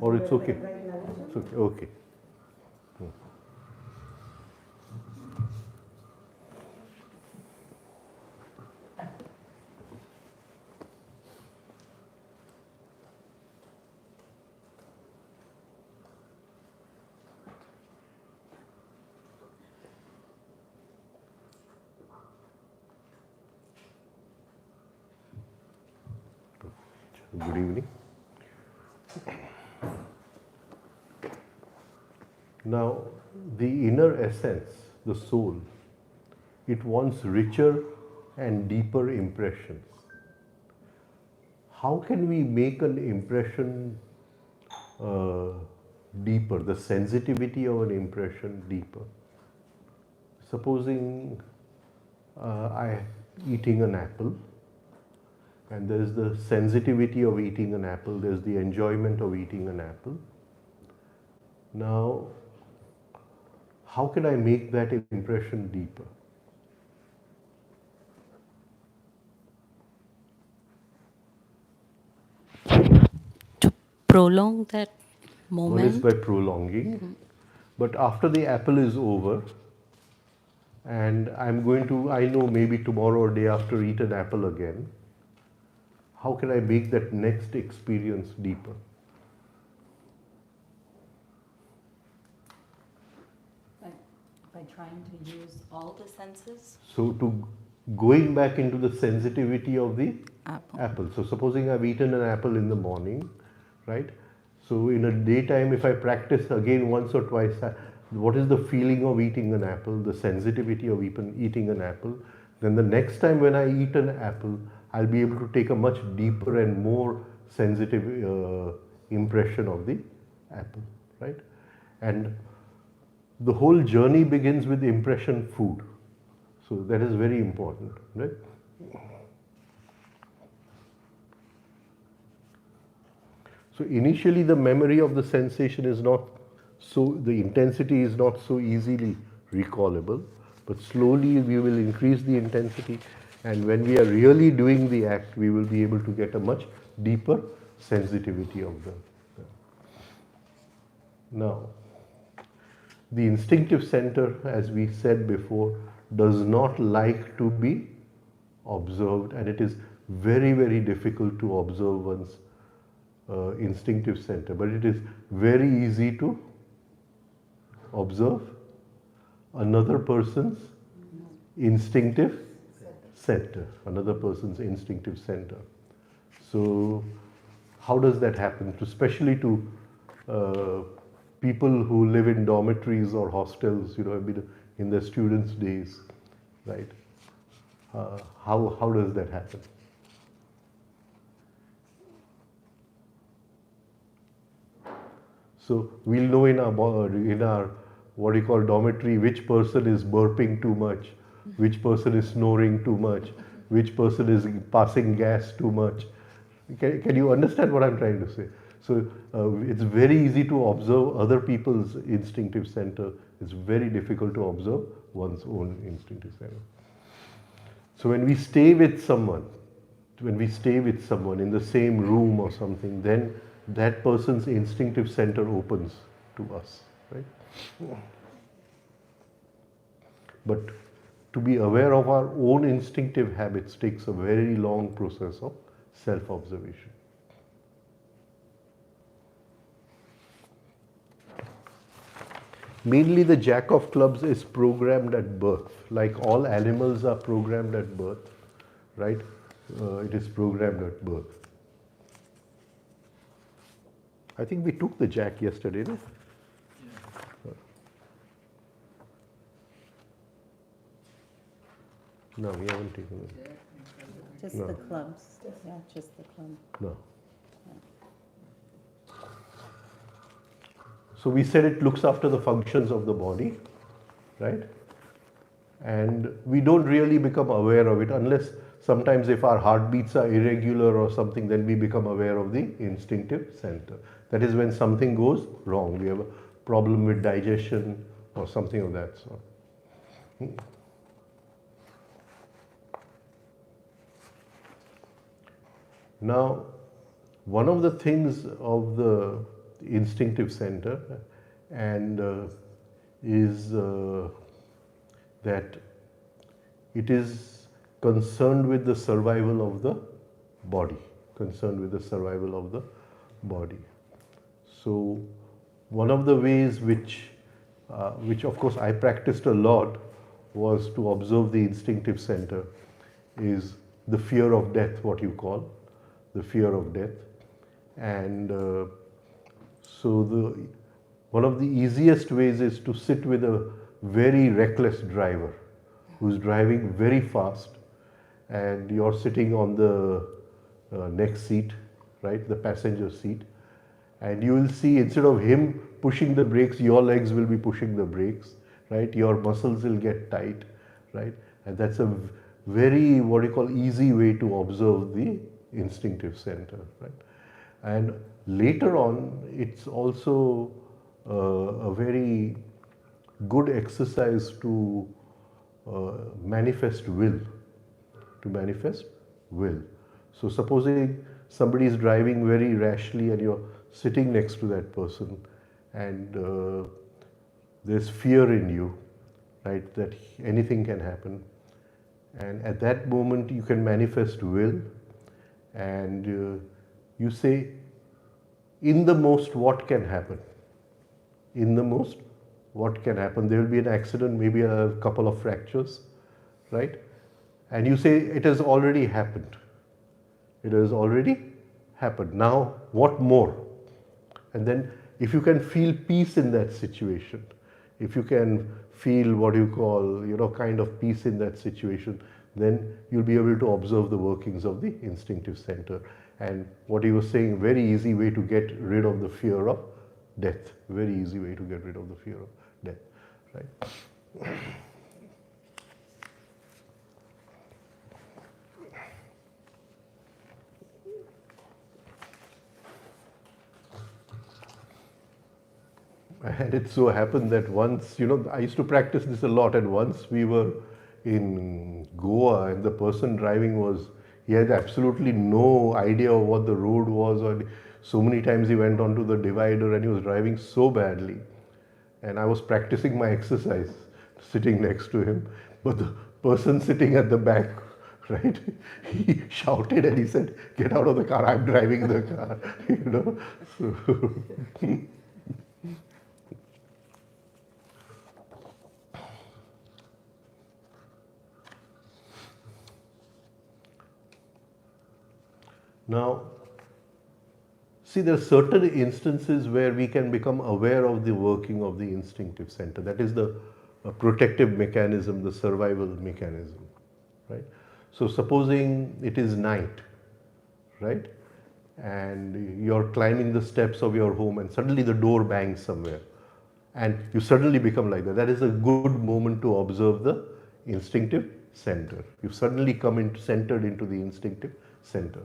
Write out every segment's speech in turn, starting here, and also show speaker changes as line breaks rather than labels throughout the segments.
Or it's okay? It's okay. Okay. Good evening. Now, the inner essence, the soul, it wants richer and deeper impressions. How can we make an impression uh, deeper, the sensitivity of an impression deeper? Supposing I eating an apple, and there is the sensitivity of eating an apple, there's the enjoyment of eating an apple. Now, how can I make that impression deeper?
To prolong that moment?
One is by prolonging, but after the apple is over, and I'm going to, I know maybe tomorrow or day after eat an apple again, how can I make that next experience deeper?
By trying to use all the senses?
So to going back into the sensitivity of the apple. So supposing I've eaten an apple in the morning, right? So in a daytime, if I practice again once or twice, what is the feeling of eating an apple, the sensitivity of eating an apple, then the next time when I eat an apple, I'll be able to take a much deeper and more sensitive impression of the apple, right? And the whole journey begins with impression food. So that is very important, right? So initially the memory of the sensation is not so, the intensity is not so easily recallable, but slowly we will increase the intensity, and when we are really doing the act, we will be able to get a much deeper sensitivity of the. Now, the instinctive center, as we said before, does not like to be observed, and it is very, very difficult to observe one's instinctive center, but it is very easy to observe another person's instinctive center, another person's instinctive center. So, how does that happen? Especially to people who live in dormitories or hostels, you know, in their students' days, right? How does that happen? So we'll know in our what you call dormitory which person is burping too much, which person is snoring too much, which person is passing gas too much. Can you understand what I'm trying to say? So it's very easy to observe other people's instinctive center. It's very difficult to observe one's own instinctive center. So when we stay with someone, in the same room or something, then that person's instinctive center opens to us, right? But to be aware of our own instinctive habits takes a very long process of self-observation. Mainly the jack of clubs is programmed at birth, like all animals are programmed at birth, right? It is programmed at birth. I think we took the jack yesterday, no? No, we haven't taken it.
Just
No.
the clubs. Yeah, just the club.
No. So we said it looks after the functions of the body, right? And we don't really become aware of it unless sometimes if our heartbeats are irregular or something, then we become aware of the instinctive center. That is when something goes wrong. We have a problem with digestion or something of that sort. Now, one of the things of the instinctive center, and is that it is concerned with the survival of the body, concerned with the survival of the body. So one of the ways which of course I practiced a lot, was to observe the instinctive center, is the fear of death, what you call the fear of death. And so one of the easiest ways is to sit with a very reckless driver who's driving very fast, and you're sitting on the next seat, right, the passenger seat, and you will see, instead of him pushing the brakes, your legs will be pushing the brakes, right? Your muscles will get tight, right? And that's a very, what you call, easy way to observe the instinctive center, right? And later on, it's also a very good exercise to manifest will, to manifest will. So supposing somebody is driving very rashly and you're sitting next to that person, and there's fear in you, right, that anything can happen. And at that moment you can manifest will, and you say, in the most, what can happen? In the most, what can happen? There will be an accident, maybe a couple of fractures, right? And you say, it has already happened. It has already happened. Now, what more? And then, if you can feel peace in that situation, if you can feel what you call, kind of peace in that situation, then you'll be able to observe the workings of the instinctive center. And what he was saying, very easy way to get rid of the fear of death. Very easy way to get rid of the fear of death, right? And it so happened that once, I used to practice this a lot, and once we were in Goa, and the person driving he had absolutely no idea of what the road was, or so many times he went onto the divider and he was driving so badly. And I was practicing my exercise sitting next to him, but the person sitting at the back, right, he shouted and he said, "Get out of the car, I'm driving the car," So now, see, there are certain instances where we can become aware of the working of the instinctive center. That is the protective mechanism, the survival mechanism, right? So supposing it is night, right? And you're climbing the steps of your home and suddenly the door bangs somewhere, and you suddenly become like that. That is a good moment to observe the instinctive center. You've suddenly centered into the instinctive center.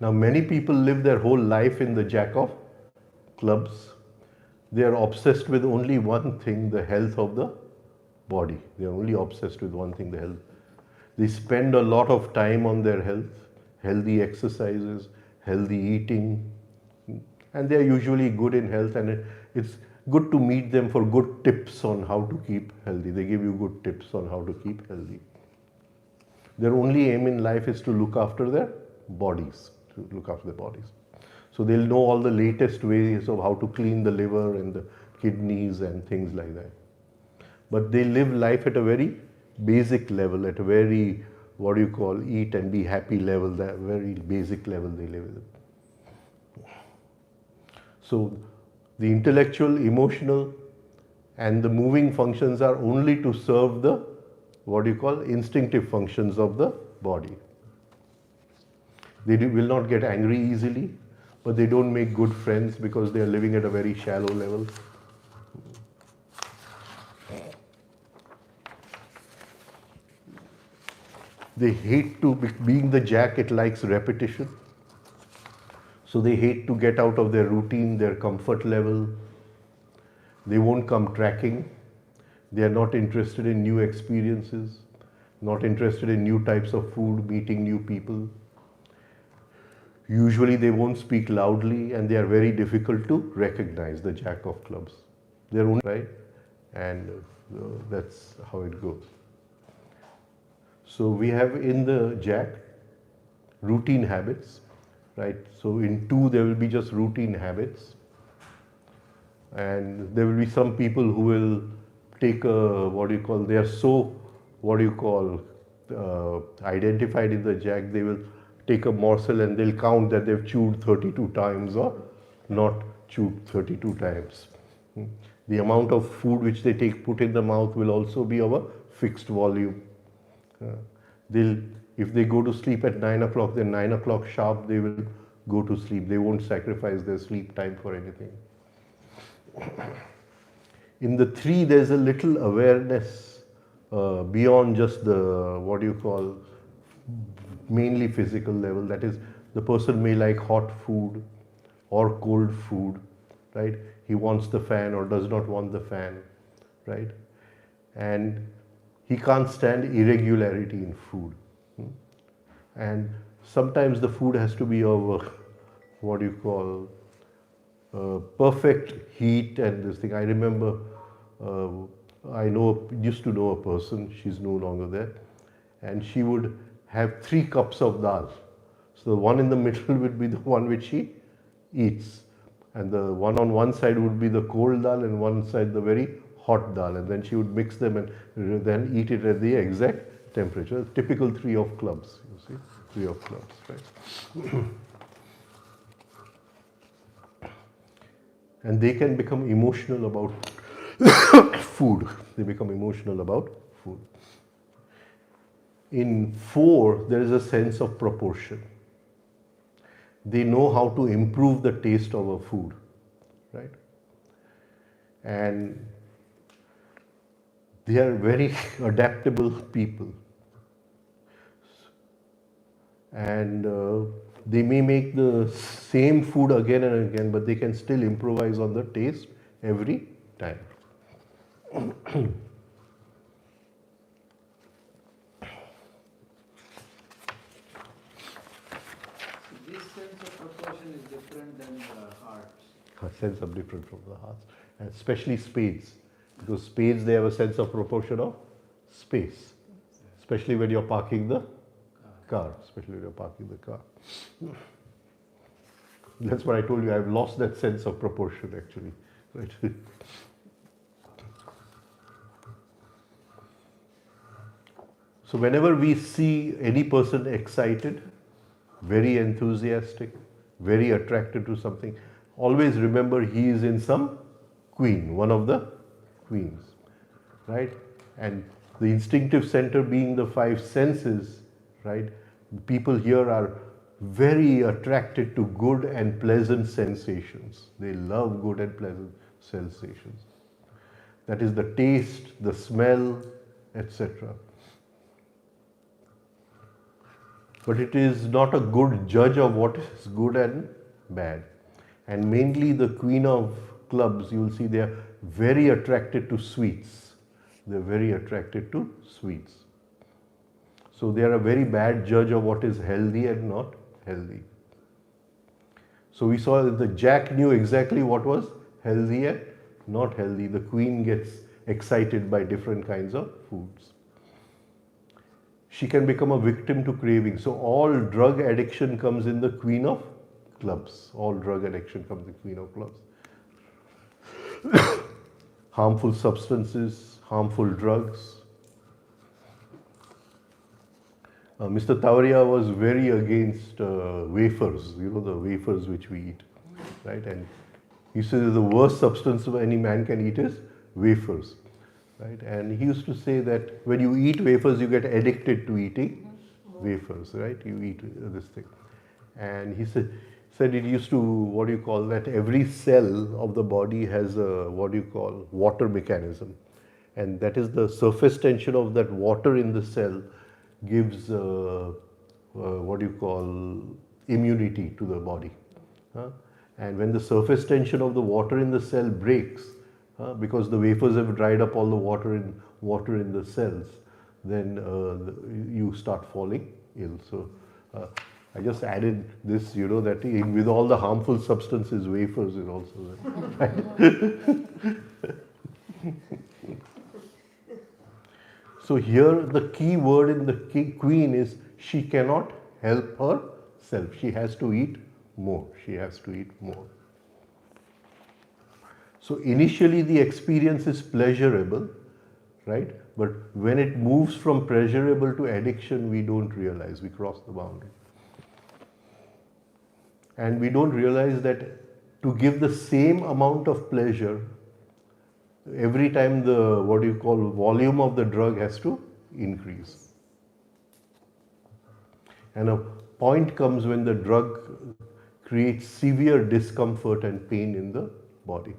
Now, many people live their whole life in the jack of clubs. They are obsessed with only one thing, the health of the body. They are only obsessed with one thing, the health. They spend a lot of time on their health, healthy exercises, healthy eating, and they are usually good in health, and it's good to meet them for good tips on how to keep healthy. They give you good tips on how to keep healthy. Their only aim in life is to look after their bodies. So they'll know all the latest ways of how to clean the liver and the kidneys and things like that. But they live life at a very basic level, at a very, eat and be happy level, that very basic level they live with. So the intellectual, emotional, and the moving functions are only to serve the, instinctive functions of the body. They will not get angry easily, but they don't make good friends because they are living at a very shallow level. They hate to, being the jack, it likes repetition. So they hate to get out of their routine, their comfort level. They won't come tracking. They are not interested in new experiences, not interested in new types of food, meeting new people. Usually they won't speak loudly and they are very difficult to recognize, the jack of clubs. They're only right, and that's how it goes. So we have in the jack routine habits, right? So in 2 there will be just routine habits, and there will be some people who will take a, what do you call, they are so, what do you call, identified in the jack, they will take a morsel and they'll count that they've chewed 32 times or not chewed 32 times. The amount of food which they put in the mouth will also be of a fixed volume. They'll, if they go to sleep at 9 o'clock, then 9 o'clock sharp they will go to sleep. They won't sacrifice their sleep time for anything. In the 3, there's a little awareness beyond just the, what do you call, mainly physical level. That is, the person may like hot food or cold food, right? He wants the fan or does not want the fan, right? And he can't stand irregularity in food. And sometimes the food has to be of, what do you call, perfect heat and this thing. I remember, used to know a person, she's no longer there, and she would have 3 cups of dal. So the one in the middle would be the one which she eats, and the one on one side would be the cold dal and one side the very hot dal, and then she would mix them and then eat it at the exact temperature. Typical 3 of clubs, you see, 3 of clubs, right? And they can become emotional about food. They become emotional about food. In 4, there is a sense of proportion. They know how to improve the taste of a food, right? And they are very adaptable people. And they may make the same food again and again, but they can still improvise on the taste every time.
This sense of proportion is different than the hearts.
A sense of different from the hearts, and especially spades, because spades, they have a sense of proportion of space, especially when you're parking the car, especially when you're parking the car. That's what I told you, I've lost that sense of proportion actually, right? So whenever we see any person excited, very enthusiastic, very attracted to something, always remember he is in some queen, one of the queens, right? And the instinctive center being the 5 senses, right? People here are very attracted to good and pleasant sensations. They love good and pleasant sensations. That is the taste, the smell, etc. But it is not a good judge of what is good and bad. And mainly the queen of clubs, you will see they are very attracted to sweets. They are very attracted to sweets. So they are a very bad judge of what is healthy and not healthy. So we saw that the jack knew exactly what was healthy and not healthy. The queen gets excited by different kinds of foods. She can become a victim to craving. So all drug addiction comes in the queen of clubs. All drug addiction comes in the queen of clubs. Harmful substances, harmful drugs. Mr. Tavaria was very against wafers, you know, the wafers which we eat, right? And he said the worst substance any man can eat is wafers. Right? And he used to say that when you eat wafers, you get addicted to eating wafers, right? You eat this thing. And he said it used to, what do you call that, every cell of the body has a, what do you call, water mechanism. And that is the surface tension of that water in the cell gives, what do you call, immunity to the body. And when the surface tension of the water in the cell breaks, because the wafers have dried up all the water in the cells, then you start falling ill. So I just added this, that with all the harmful substances, wafers is also there. So here the key word in the queen is she cannot help herself. She has to eat more. She has to eat more. So initially the experience is pleasurable, right? But when it moves from pleasurable to addiction, we don't realize, we cross the boundary. And we don't realize that to give the same amount of pleasure, every time the, volume of the drug has to increase. And a point comes when the drug creates severe discomfort and pain in the body.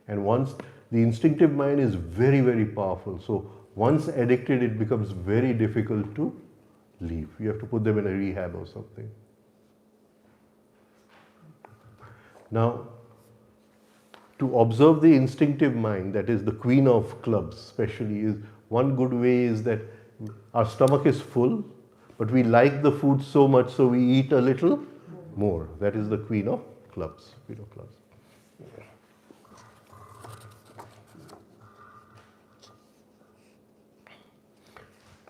And once the instinctive mind is very, very powerful. So once addicted, it becomes very difficult to leave. You have to put them in a rehab or something. Now, to observe the instinctive mind, that is the queen of clubs especially, is one good way is that our stomach is full, but we like the food so much, so we eat a little more. That is the queen of clubs. Queen of clubs.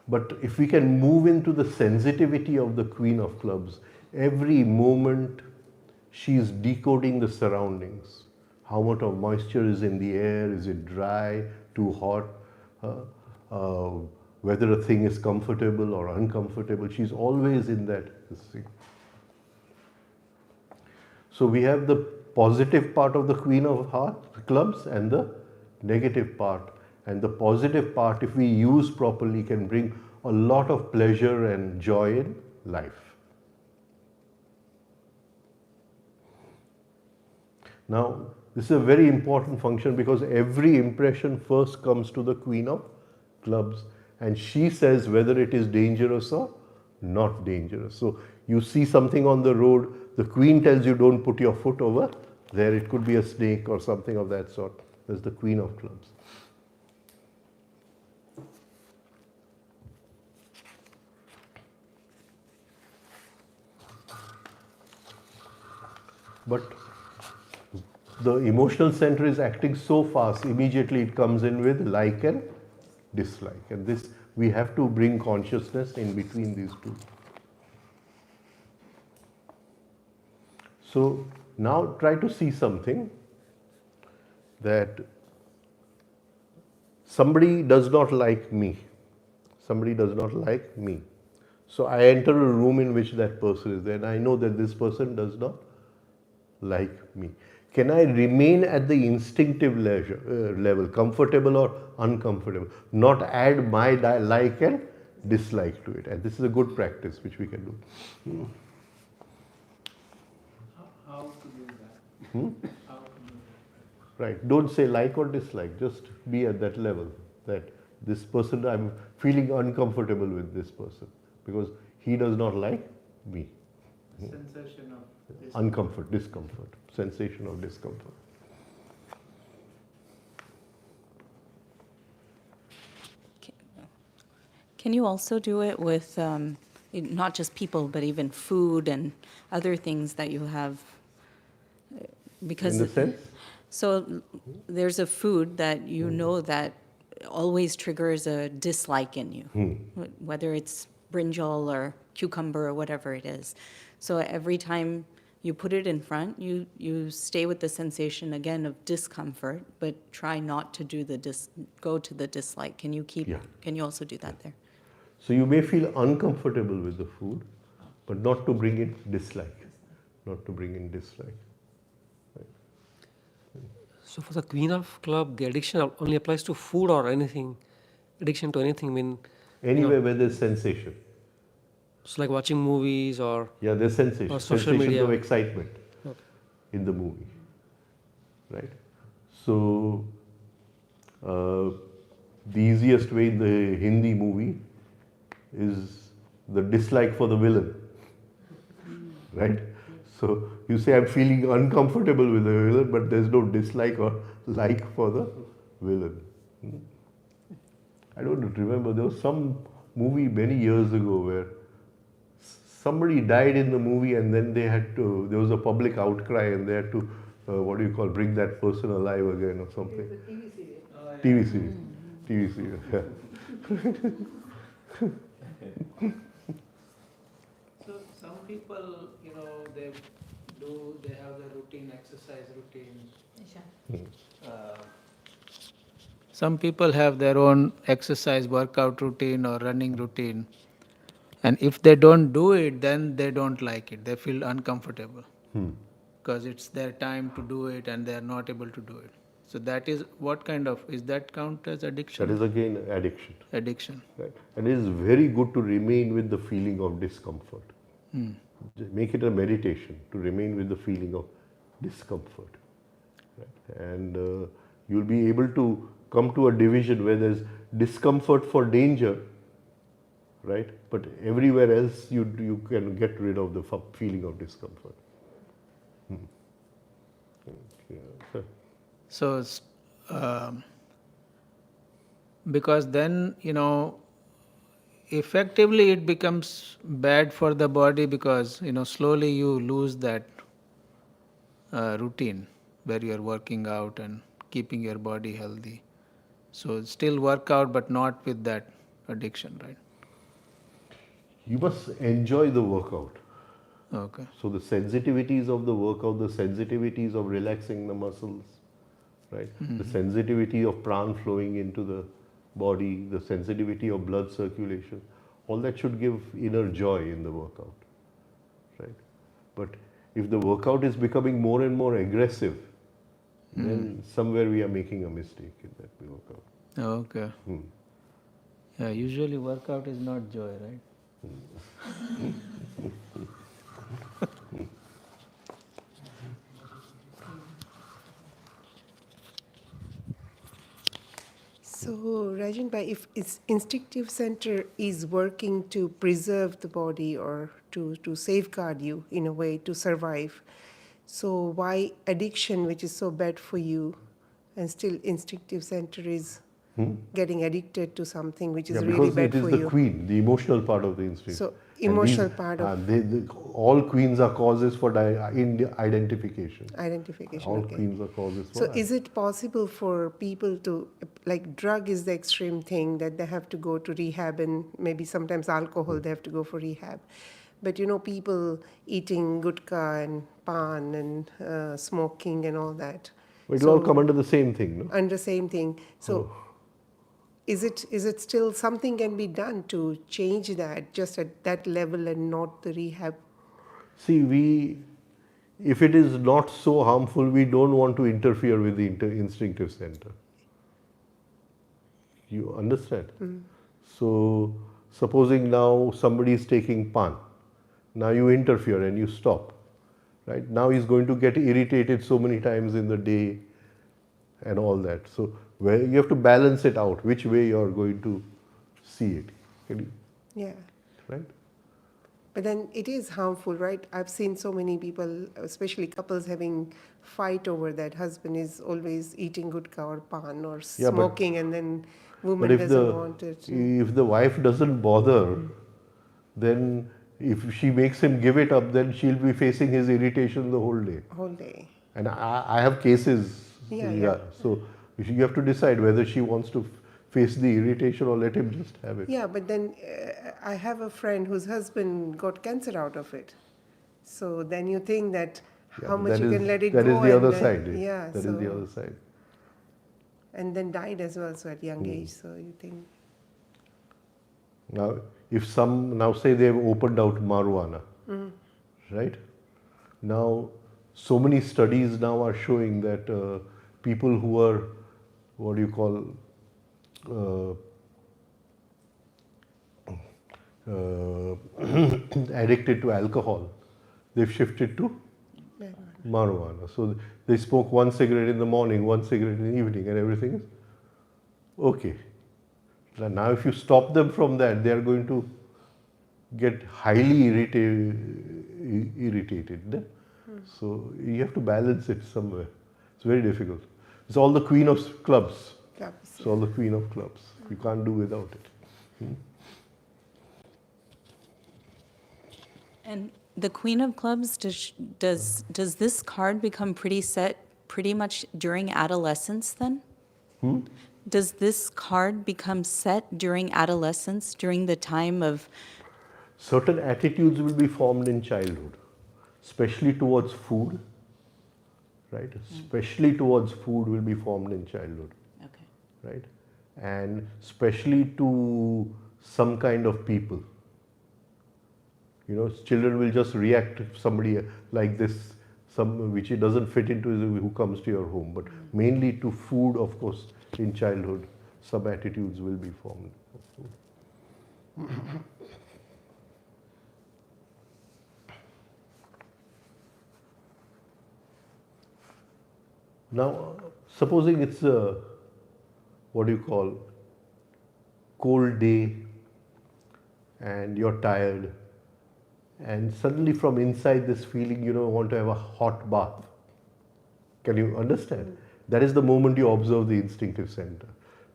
But if we can move into the sensitivity of the queen of clubs, every moment she is decoding the surroundings. How much of moisture is in the air? Is it dry? Too hot? Whether a thing is comfortable or uncomfortable. She's always in that thing. So we have the positive part of the queen of clubs and the negative part. And the positive part, if we use properly, can bring a lot of pleasure and joy in life. Now, this is a very important function because every impression first comes to the queen of clubs and she says whether it is dangerous or not dangerous. So you see something on the road, the queen tells you don't put your foot over there. It could be a snake or something of that sort. That's the queen of clubs. But the emotional center is acting so fast, immediately it comes in with like and dislike. And this, we have to bring consciousness in between these two. So now try to see something that somebody does not like me. Somebody does not like me. So I enter a room in which that person is there and I know that this person does not like me. Can I remain at the instinctive level, comfortable or uncomfortable, not add my like and dislike to it? And this is a good practice which we can do.
How to do that?
Hmm?
How to do that?
Right. Don't say like or dislike. Just be at that level. That this person, I'm feeling uncomfortable with this person because he does not like me.
Sensation of
Discomfort, sensation of discomfort.
Can you also do it with not just people, but even food and other things that you have? Because
In the sense?
so there's a food that you know that always triggers a dislike in you, whether it's brinjal or cucumber or whatever it is. So every time you put it in front, you stay with the sensation again of discomfort, but try not to do go to the dislike. Can you keep?
Yeah.
Can you also do that there?
So you may feel uncomfortable with the food, but not to bring in dislike. Not to bring in dislike.
So for the queen of club, the addiction only applies to food or anything? Addiction to anything, I mean...
Anywhere where there's sensation.
It's like watching movies or...
Yeah, there's sensation.
Or social
Sensation
media.
of excitement in the movie. Right? So, the easiest way in the Hindi movie is the dislike for the villain. Right? So, you say, I'm feeling uncomfortable with the villain, but there's no dislike or like for the villain. I don't remember, there was some movie many years ago where somebody died in the movie, and then they had to, there was a public outcry, and they had to, what do you call, bring that person alive again or something.
It's a TV serial.
TV series. TV series. Yeah.
So some people, they have the routine, exercise routine. Uh, Some people have their own exercise workout routine or running routine. And if they don't do it, then they don't like it. They feel uncomfortable because it's their time to do it and they are not able to do it. So that is what kind of, is that count as addiction?
That is again addiction.
Addiction.
Right? And it is very good to remain with the feeling of discomfort. Make it a meditation to remain with the feeling of discomfort. Right? And you'll be able to come to a division where there's discomfort for danger, right? But everywhere else you can get rid of the feeling of discomfort. Yeah.
So, because then, effectively it becomes bad for the body because, slowly you lose that routine where you're working out and keeping your body healthy. So, still work out, but not with that addiction, right?
You must enjoy the workout.
Okay.
So the sensitivities of the workout, the sensitivities of relaxing the muscles, right? The sensitivity of pran flowing into the body, the sensitivity of blood circulation, all that should give inner joy in the workout, right? But if the workout is becoming more and more aggressive, then somewhere we are making a mistake in that workout.
Okay. Yeah, usually workout is not joy, right?
So, Rajan bhai, if its instinctive center is working to preserve the body or to safeguard you in a way to survive, so why addiction, which is so bad for you, and still instinctive center is getting addicted to something which is
Yeah,
really
because
bad
it is
for
the
you?
queen, the emotional part of the instinct.
So,
And
emotional part of
all queens are causes for identification.
identification.
All
Okay.
queens are causes for
So is it possible for people to, like drug is the extreme thing that they have to go to rehab, and maybe sometimes alcohol they have to go for rehab. But people eating gutka and pan and smoking and all that.
It'll all come under the same thing, no?
Under same thing. So is it still something can be done to change that just at that level and not the rehab?
See, if it is not so harmful, we don't want to interfere with the instinctive center. You understand? So, supposing now somebody is taking pan, now you interfere and you stop, right? Now he's going to get irritated so many times in the day and all that. So, where you have to balance it out, which way you are going to see it,
Yeah.
right?
But then it is harmful, right? I've seen so many people, especially couples, having fight over that. Husband is always eating gutka or pan or
Yeah, but-
smoking, and then
But
woman doesn't want it.
if the wife doesn't bother, then if she makes him give it up, then she'll be facing his irritation the whole day.
Whole day.
And I have cases.
Yeah.
So you have to decide whether she wants to face the irritation or let him just have it.
Yeah, but then I have a friend whose husband got cancer out of it. So then you think that
Yeah,
how
but
much
that
you
is-
can let it
that
go.
is the
and
other
then-
side.
Yeah.
That is the other side.
And then died as well, so at young age. So you think,
Now, now say they've opened out marijuana, right? Now, so many studies now are showing that people who are, what do you call, addicted to alcohol, they've shifted to marijuana. So they smoke one cigarette in the morning, one cigarette in the evening, and everything is okay. Now, if you stop them from that, they are going to get highly irritated. No? So you have to balance it somewhere. It's very difficult. It's all the queen of clubs.
clubs.
It's all the queen of clubs. You can't do without it.
And the Queen of Clubs, does this card become pretty set pretty much during adolescence then? Does this card become set during adolescence, during the time of,
Certain attitudes will be formed in childhood, especially towards food, right? Especially towards food will be formed in childhood,
okay,
right? And especially to some kind of people. You know, children will just react if somebody like this, some which it doesn't fit into who comes to your home. But mainly to food, of course, in childhood, some attitudes will be formed. Now, supposing it's a, what do you call, cold day and you're tired, and suddenly from inside this feeling, you know, want to have a hot bath. Can you understand? That is the moment you observe the instinctive center.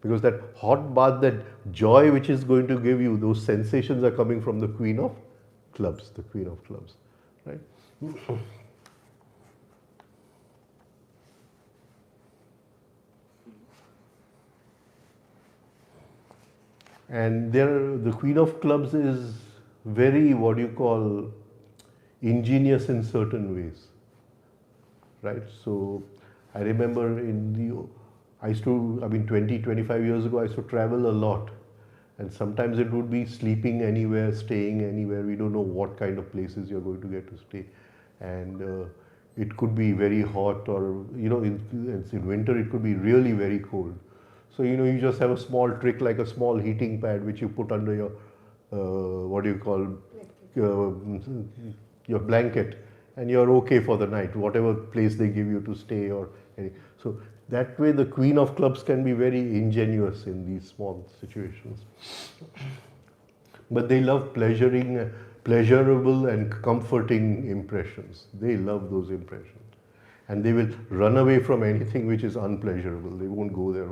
Because that hot bath, that joy which is going to give you, those sensations are coming from the Queen of Clubs, the Queen of Clubs, right? And there, the Queen of Clubs is very, what do you call, ingenious in certain ways, right? So I remember I used to, I mean, 20, 25 years ago, I used to travel a lot. And sometimes it would be sleeping anywhere, staying anywhere. We don't know what kind of places you're going to get to stay. And it could be very hot, or, you know, in winter it could be really very cold. So, you know, you just have a small trick like a small heating pad which you put under your, what do you call, your blanket, and you're okay for the night, whatever place they give you to stay or any. So that way the Queen of Clubs can be very ingenuous in these small situations. But they love pleasurable and comforting impressions. They love those impressions. And they will run away from anything which is unpleasurable. They won't go there.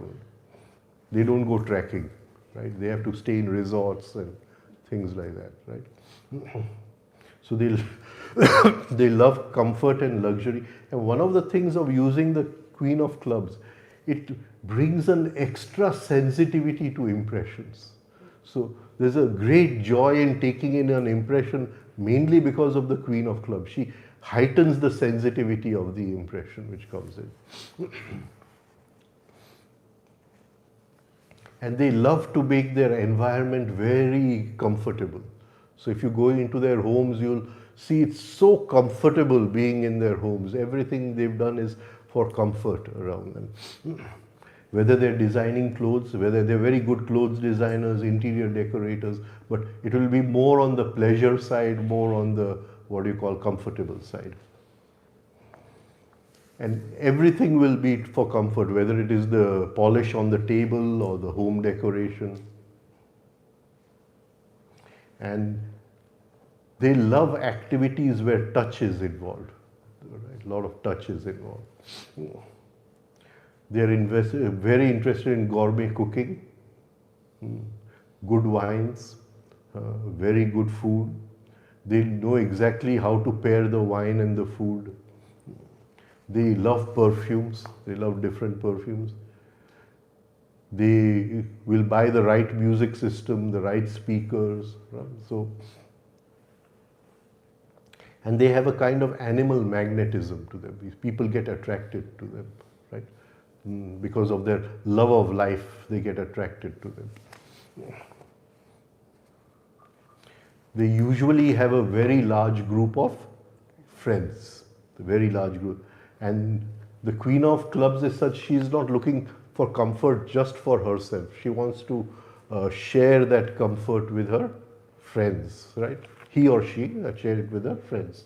They don't go trekking, right? They have to stay in resorts and things like that, right? So they love comfort and luxury. And one of the things of using the Queen of Clubs, it brings an extra sensitivity to impressions. So there's a great joy in taking in an impression mainly because of the Queen of Clubs. She heightens the sensitivity of the impression which comes in. And they love to make their environment very comfortable. So if you go into their homes, you'll see it's so comfortable being in their homes. Everything they've done is for comfort around them. Whether they're designing clothes, whether they're very good clothes designers, interior decorators, but it will be more on the pleasure side, more on the, what do you call, comfortable side. And everything will be for comfort, whether it is the polish on the table or the home decoration. And they love activities where touch is involved. Right? A lot of touch is involved. They are very interested in gourmet cooking, good wines, very good food. They know exactly how to pair the wine and the food. They love perfumes. They love different perfumes. They will buy the right music system, the right speakers. Right? So, and they have a kind of animal magnetism to them. These people get attracted to them, right? Because of their love of life, they get attracted to them. They usually have a very large group of friends, a very large group. And the Queen of Clubs is such, she is not looking for comfort just for herself. She wants to share that comfort with her friends, right? He or she share it with her friends.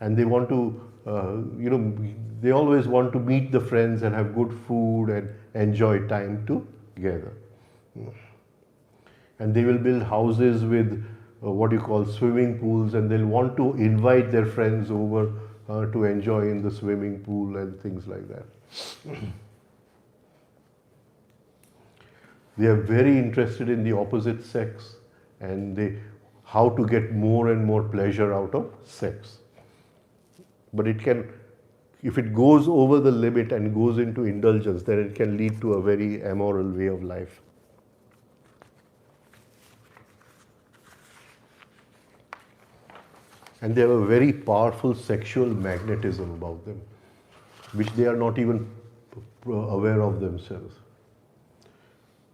And they want to, you know, they always want to meet the friends and have good food and enjoy time together. And they will build houses with what you call swimming pools, and they'll want to invite their friends over to enjoy in the swimming pool and things like that. They are very interested in the opposite sex, and how to get more and more pleasure out of sex. But it can, if it goes over the limit and goes into indulgence, then it can lead to a very amoral way of life. And they have a very powerful sexual magnetism about them, which they are not even aware of themselves.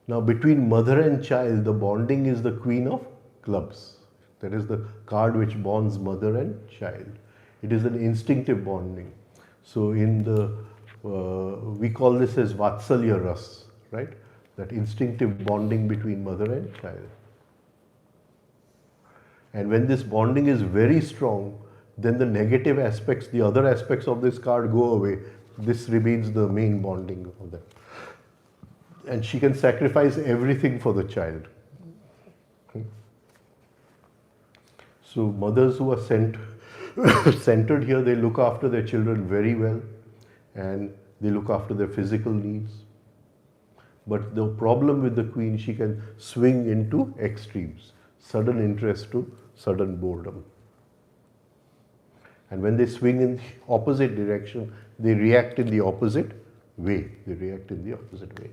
Now, between mother and child, the bonding is the Queen of Clubs. That is the card which bonds mother and child. It is an instinctive bonding. So, we call this as Vatsalya Ras, right? That instinctive bonding between mother and child. And when this bonding is very strong, then the negative aspects, the other aspects of this card go away. This remains the main bonding of them. And she can sacrifice everything for the child. So mothers who are centered here, they look after their children very well, and they look after their physical needs. But the problem with the queen, she can swing into extremes, sudden interest to sudden boredom. And when they swing in the opposite direction, they react in the opposite way. They react in the opposite way.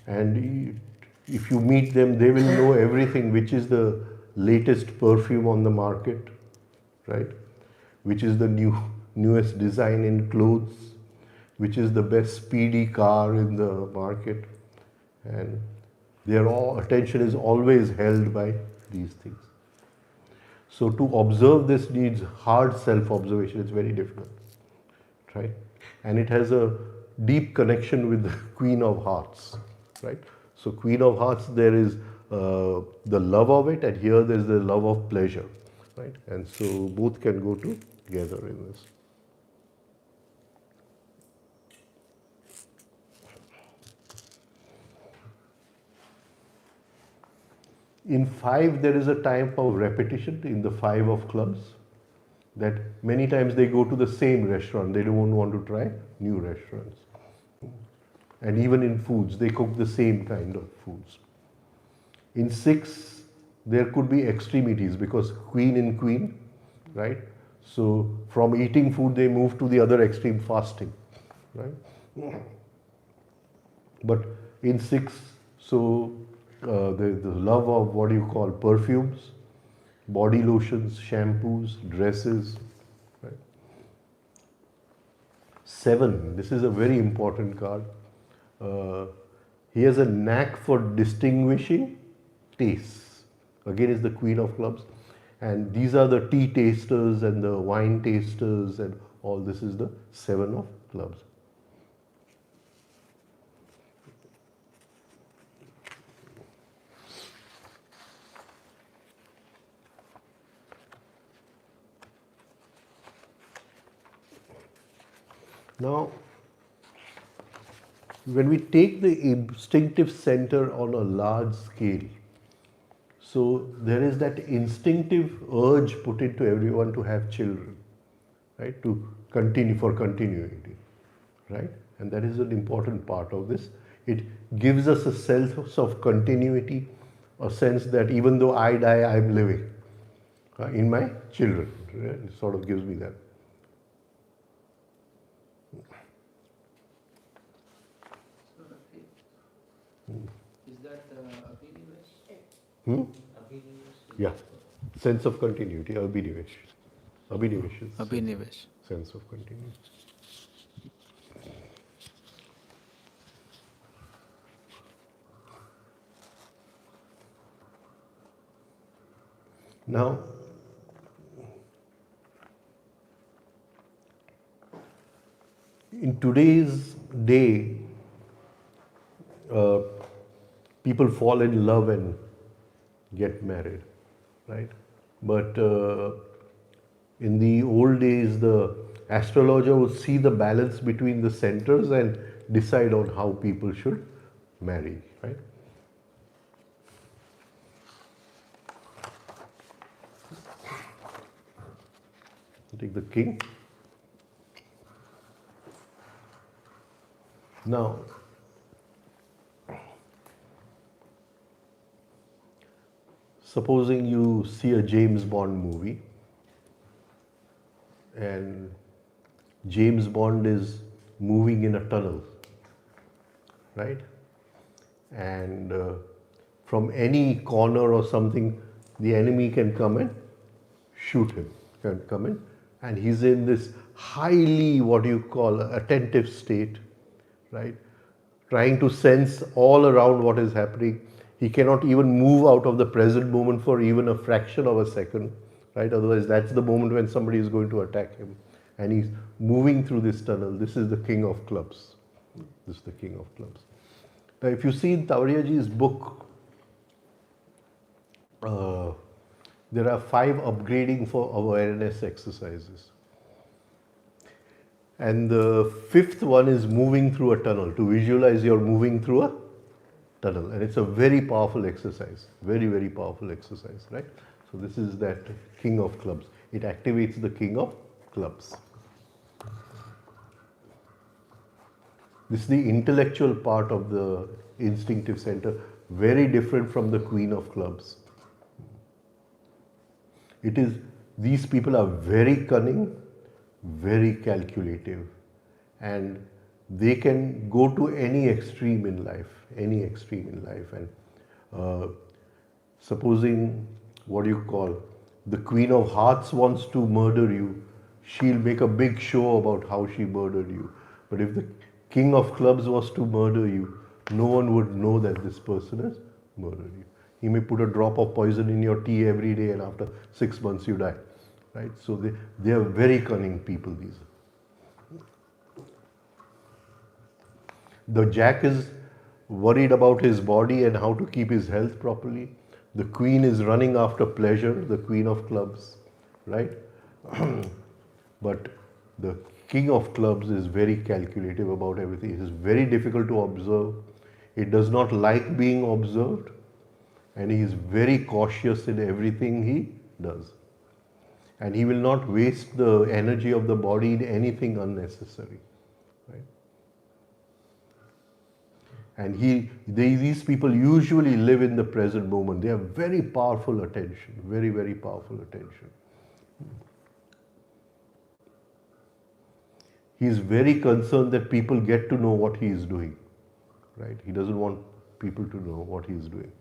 And if you meet them, they will know everything, which is the latest perfume on the market, right? Which is the newest design in clothes, which is the best speedy car in the market. And their attention is always held by these things. So to observe this needs hard self-observation. It's very difficult, right? And it has a deep connection with the Queen of Hearts, right? So Queen of Hearts, there is the love of it, and here there is the love of pleasure, right? And so both can go together in this. In 5, there is a type of repetition in the 5 of clubs, that many times they go to the same restaurant. They don't want to try new restaurants. And even in foods, they cook the same kind of foods. In 6, there could be extremities, because queen in queen, right? So from eating food, they move to the other extreme, fasting, right? But in 6, so the love of what you call perfumes, body lotions, shampoos, dresses, right? 7, this is a very important card. He has a knack for distinguishing tastes. Again, is the Queen of Clubs. And these are the tea tasters and the wine tasters, and all this is the 7 of Clubs. Now, when we take the instinctive center on a large scale, so there is that instinctive urge put into everyone to have children, right? To continue, for continuity, right? And that is an important part of this. It gives us a sense of continuity, a sense that even though I die, I'm living in my children. Right? It sort of gives me that.
Is that Abhinivesh?
Hmm? Yeah, sense of continuity, Abhinivesh. Abhinivesh is
Abhinivesh.
sense of continuity. Now, in today's day, people fall in love and get married, right? But in the old days, the astrologer would see the balance between the centers and decide on how people should marry, right? Take the king. Now, supposing you see a James Bond movie, and James Bond is moving in a tunnel, right? And from any corner or something, the enemy can come and shoot him, can come in, and he's in this highly, what you call, attentive state, right? Trying to sense all around what is happening. He cannot even move out of the present moment for even a fraction of a second, right? Otherwise, that's the moment when somebody is going to attack him. And he's moving through this tunnel. This is the king of clubs. This is the king of clubs. Now, if you see in Tawariyaji's book, there are 5 upgrading for awareness exercises. And the 5th one is moving through a tunnel, to visualize you're moving through a tunnel. And it's a very powerful exercise, very, very powerful exercise, right? So this is that king of clubs. It activates the king of clubs. This is the intellectual part of the instinctive center, very different from the queen of clubs. It is, these people are very cunning, very calculative, and they can go to any extreme in life, any extreme in life. And supposing, what do you call, the queen of hearts wants to murder you, she'll make a big show about how she murdered you. But if the king of clubs was to murder you, no one would know that this person has murdered you. He may put a drop of poison in your tea every day, and after 6 months you die, right? So they are very cunning people, these. The jack is worried about his body and how to keep his health properly. The queen is running after pleasure, the queen of clubs, right? But the king of clubs is very calculative about everything. It is very difficult to observe. It does not like being observed, and he is very cautious in everything he does. And he will not waste the energy of the body in anything unnecessary, right? And these people usually live in the present moment. They have very powerful attention, very, very powerful attention. He is very concerned that people get to know what he is doing, right? He doesn't want people to know what he is doing.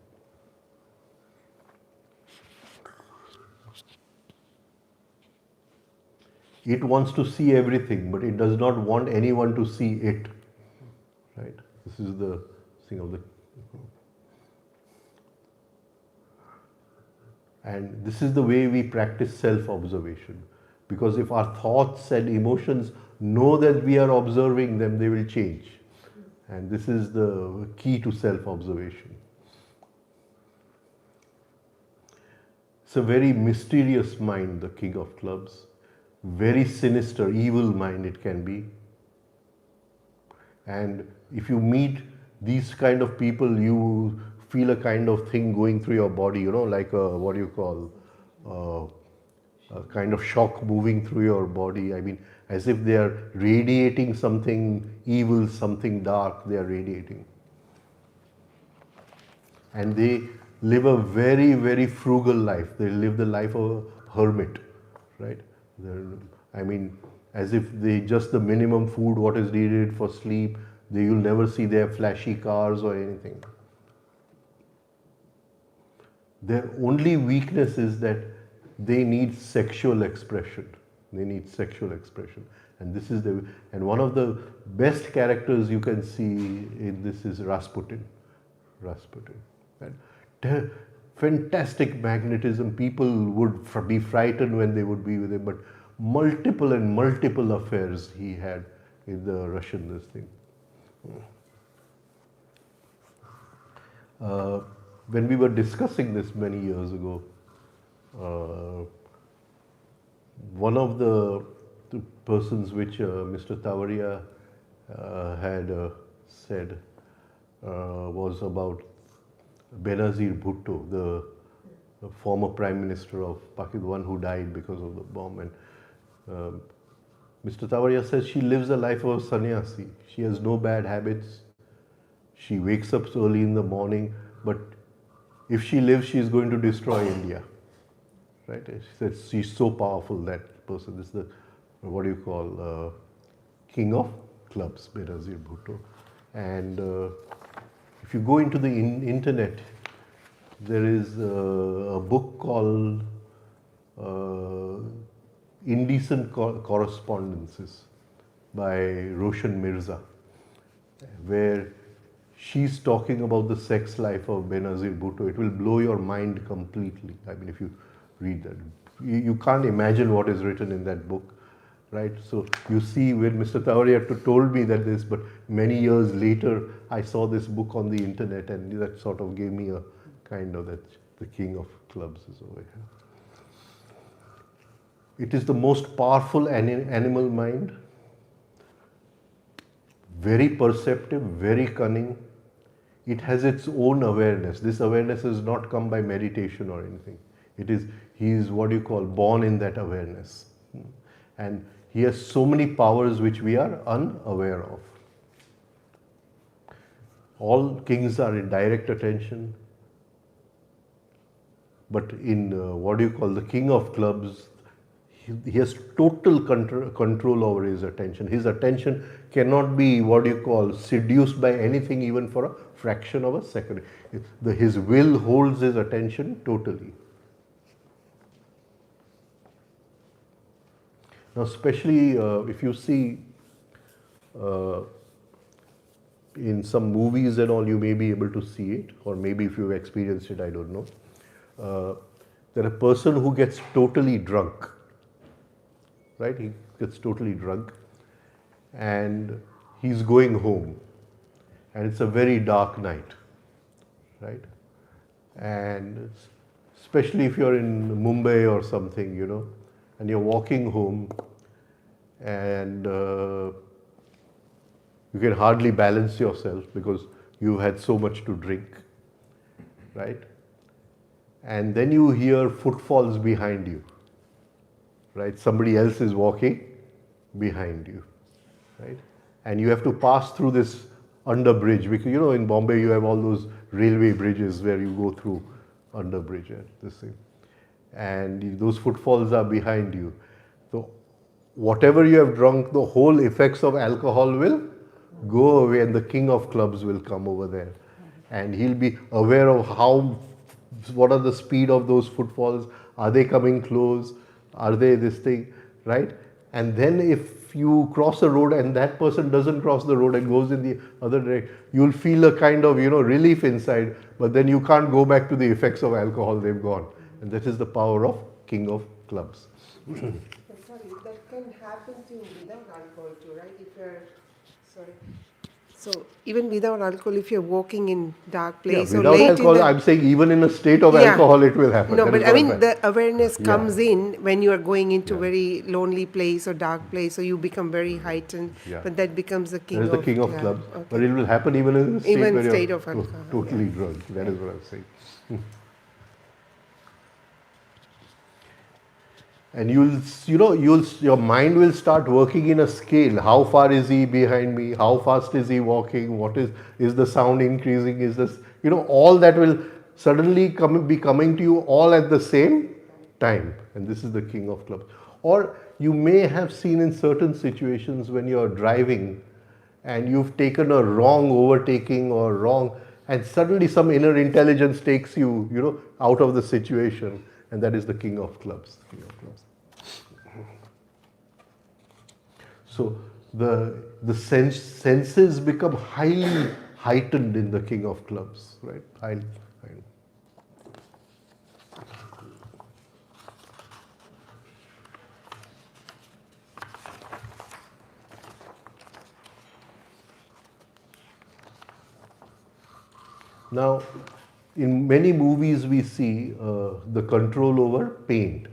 It wants to see everything, but it does not want anyone to see it, right? This is the thing of the... And this is the way we practice self-observation. Because if our thoughts and emotions know that we are observing them, they will change. And this is the key to self-observation. It's a very mysterious mind, the king of clubs. Very sinister, evil mind it can be. And if you meet these kind of people, you feel a kind of thing going through your body, you know, like a, what do you call, a kind of shock moving through your body. I mean, as if they are radiating something evil, something dark, they are radiating. And they live a very, very frugal life. They live the life of a hermit, right? I mean, as if they just the minimum food, what is needed for sleep. You'll never see their flashy cars or anything. Their only weakness is that they need sexual expression. They need sexual expression. And this is and one of the best characters you can see in this is Rasputin. Rasputin. And fantastic magnetism. People would be frightened when they would be with him, but multiple and multiple affairs he had in the Russian this thing. When we were discussing this many years ago, one of the persons which Mr. Tawariya had said was about Benazir Bhutto, the former Prime Minister of Pakistan, one who died because of the bomb. And Mr. Tawariya says she lives a life of a sannyasi. She has no bad habits. She wakes up early in the morning, but if she lives, she's going to destroy India. Right? She said she's so powerful, that person is the, what do you call, king of clubs, Benazir Bhutto. And if you go into the internet, there is a book called Indecent Correspondences by Roshan Mirza, where she's talking about the sex life of Benazir Bhutto. It will blow your mind completely. I mean, if you read that, you can't imagine what is written in that book, right? So you see, when Mr. Tawariya told me that this, but many years later, I saw this book on the internet, and that sort of gave me a kind of that the king of clubs is over here. It is the most powerful animal mind, very perceptive, very cunning. It has its own awareness. This awareness has not come by meditation or anything. It is, he is what you call born in that awareness. And he has so many powers which we are unaware of. All kings are in direct attention. But in what do you call the king of clubs, he has total control over his attention. His attention cannot be what you call seduced by anything, even for a fraction of a second. His will holds his attention totally. Now, especially if you see in some movies and all, you may be able to see it, or maybe if you've experienced it, I don't know. That a person who gets totally drunk, right? He gets totally drunk and he's going home, and it's a very dark night, right? And especially if you're in Mumbai or something, you know, and you're walking home and you can hardly balance yourself because you've had so much to drink, right? And then you hear footfalls behind you, right? Somebody else is walking behind you, right? And you have to pass through this under bridge, because you know in Bombay you have all those railway bridges where you go through under bridge and this thing, and those footfalls are behind you. So whatever you have drunk, the whole effects of alcohol will go away, and the king of clubs will come over there, and he'll be aware of what are the speed of those footfalls. Are they coming close? Are they this thing, right? And then if you cross a road and that person doesn't cross the road and goes in the other direction, you'll feel a kind of, you know, relief inside, but then you can't go back to the effects of alcohol, they've gone. And that is the power of king of clubs.
Sorry, that can happen too without alcohol too, right? If you're, sorry. So even without alcohol, if you're walking in dark place or
without
late
alcohol,
in the,
I'm saying even in a state of
Yeah.
alcohol, it will happen.
No,
That
but
is
I
what
mean the awareness
Yeah.
comes in when you are going into very lonely place or dark place, so you become very heightened.
Yeah.
But that becomes the king
That is the
of
king of
yeah,
clubs.
okay.
But it will happen even in a state
Even
where
state
you're
of alcohol,
totally
yeah.
drunk. That is what I'm saying. And your mind will start working in a scale. How far is he behind me? How fast is he walking? Is the sound increasing? Is this, all that will suddenly be coming to you all at the same time. And this is the king of clubs. Or you may have seen in certain situations when you're driving and you've taken a wrong overtaking or wrong, and suddenly some inner intelligence takes you, out of the situation, and that is the king of clubs. So the senses become highly heightened in the king of clubs, right? Highly. Now, in many movies we see the control over pain,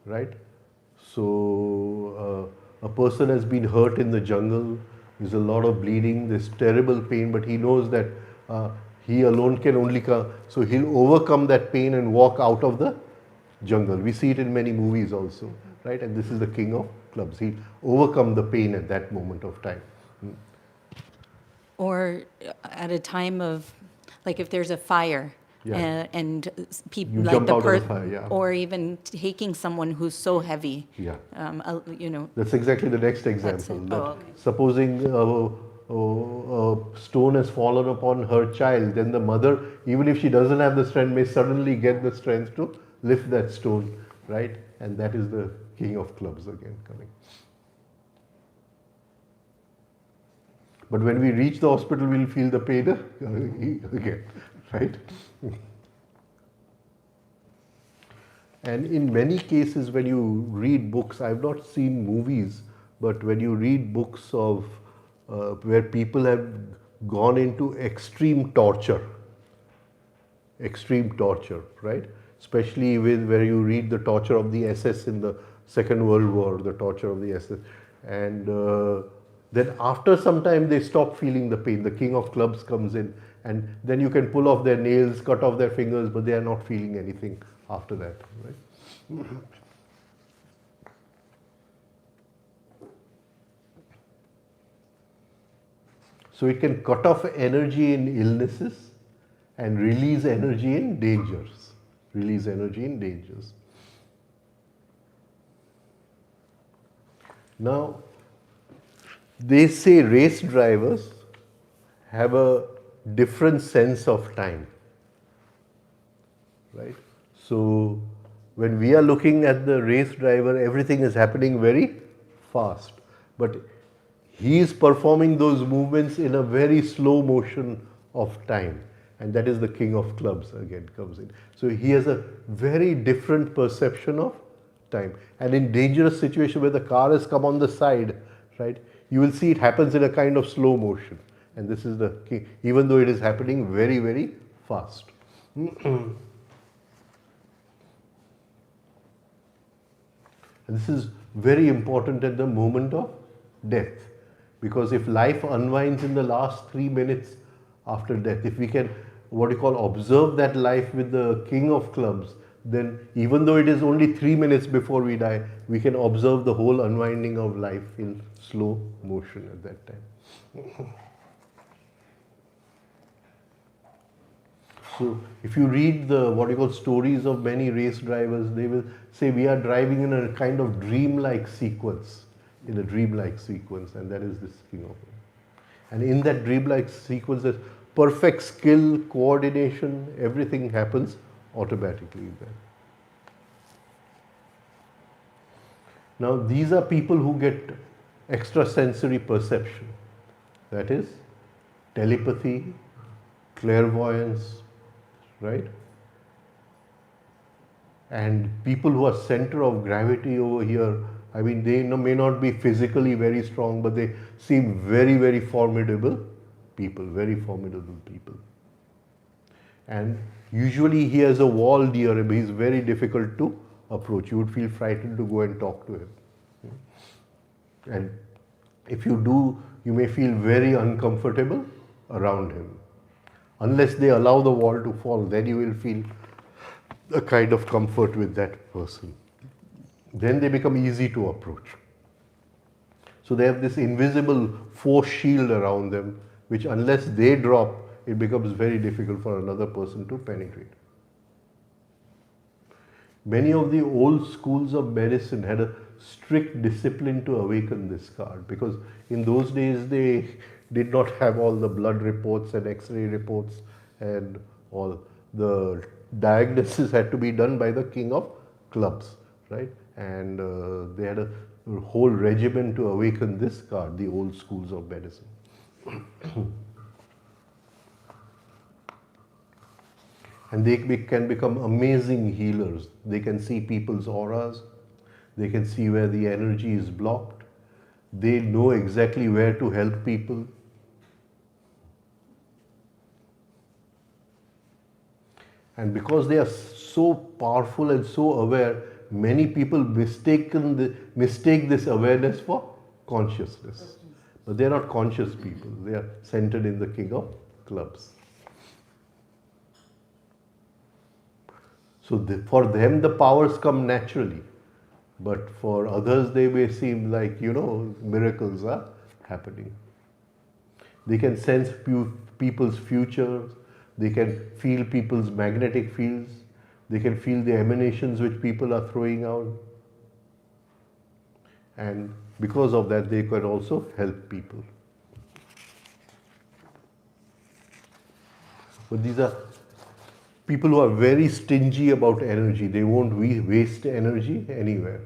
right? So a person has been hurt in the jungle, there's a lot of bleeding, there's terrible pain, but he knows that he alone can only come, so he'll overcome that pain and walk out of the jungle. We see it in many movies also, right? And this is the king of clubs. He'll overcome the pain at that moment of time.
Or at a time of, like if there's a fire,
Yeah.
and people
You
like
jump
the
out of the fire, yeah.
or even taking someone who's so heavy.
Yeah.
You know,
That's exactly the next
That's
example.
it.
That
Oh, okay.
supposing a stone has fallen upon her child, then the mother, even if she doesn't have the strength, may suddenly get the strength to lift that stone, right? And that is the king of clubs again coming. But when we reach the hospital, we'll feel the pain again, right? And in many cases, when you read books, I've not seen movies, but when you read books of where people have gone into extreme torture, right? Especially with where you read the torture of the SS in the Second World War, the torture of the SS, and then after some time they stop feeling the pain. The king of clubs comes in, and then you can pull off their nails, cut off their fingers, but they are not feeling anything after that, right? So it can cut off energy in illnesses and release energy in dangers. Release energy in dangers. Now, they say race drivers have a different sense of time, right? So, when we are looking at the race driver, everything is happening very fast. But he is performing those movements in a very slow motion of time. And that is the king of clubs again comes in. So he has a very different perception of time. And in dangerous situation where the car has come on the side, right, you will see it happens in a kind of slow motion. And this is the king, even though it is happening very, very fast. And this is very important at the moment of death. Because if life unwinds in the last 3 minutes after death, if we can, what you call, observe that life with the king of clubs, then even though it is only 3 minutes before we die, we can observe the whole unwinding of life in slow motion at that time. So if you read the what you call stories of many race drivers, they will say we are driving in a kind of dreamlike sequence, in a dreamlike sequence, and that is this king of. And in that dreamlike sequence, there's perfect skill, coordination, everything happens automatically there. Now these are people who get extrasensory perception, that is telepathy, clairvoyance, right? And people who are center of gravity over here, I mean, they may not be physically very strong, but they seem very, very formidable people, very formidable people. And usually he has a wall near him, he's very difficult to approach. You would feel frightened to go and talk to him. And if you do, you may feel very uncomfortable around him. Unless they allow the wall to fall, then you will feel a kind of comfort with that person. Then they become easy to approach. So they have this invisible force shield around them, which unless they drop, it becomes very difficult for another person to penetrate. Many of the old schools of medicine had a strict discipline to awaken this card, because in those days they did not have all the blood reports and x-ray reports and all. The diagnosis had to be done by the king of clubs, right? And they had a whole regimen to awaken this card, the old schools of medicine. And they can become amazing healers. They can see people's auras. They can see where the energy is blocked. They know exactly where to help people. And because they are so powerful and so aware, many people mistake this awareness for consciousness. But they are not conscious people. They are centered in the king of clubs. So for them, the powers come naturally. But for others, they may seem like, miracles are happening. They can sense people's futures, They can feel people's magnetic fields. They can feel the emanations which people are throwing out. And because of that, they can also help people. But these are people who are very stingy about energy. They won't waste energy anywhere.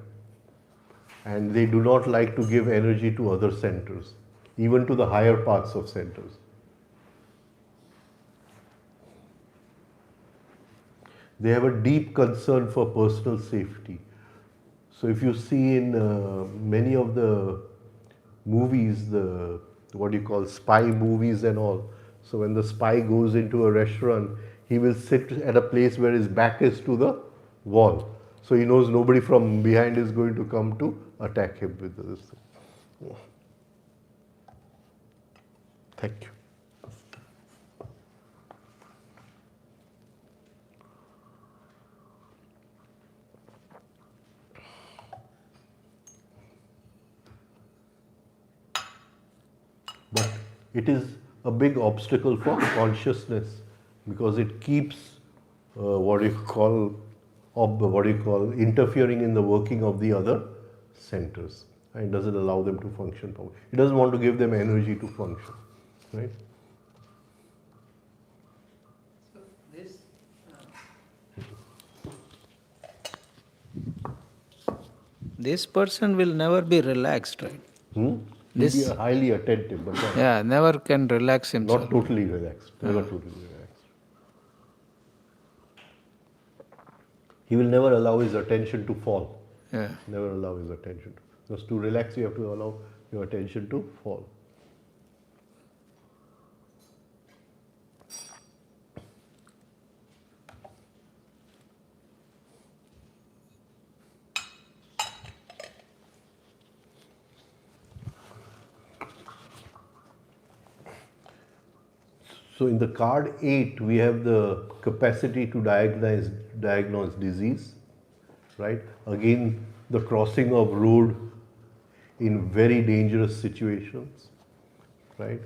And they do not like to give energy to other centers, even to the higher parts of centers. They have a deep concern for personal safety. So if you see in many of the movies, the what you call spy movies and all, so when the spy goes into a restaurant, he will sit at a place where his back is to the wall. So he knows nobody from behind is going to come to attack him with this thing. Thank you. But it is a big obstacle for consciousness because it keeps what you call interfering in the working of the other centers, and it doesn't allow them to function properly. It doesn't want to give them energy to function, right?
This person will never be relaxed, right?
He'll
This-
be highly attentive, but
Yeah, never can relax himself.
not totally relaxed. Never totally relaxed. He will never allow his attention to fall.
Yeah.
Never allow his attention. Because to relax, you have to allow your attention to fall. So in the card 8, we have the capacity to diagnose disease, right? Again, the crossing of road in very dangerous situations, right?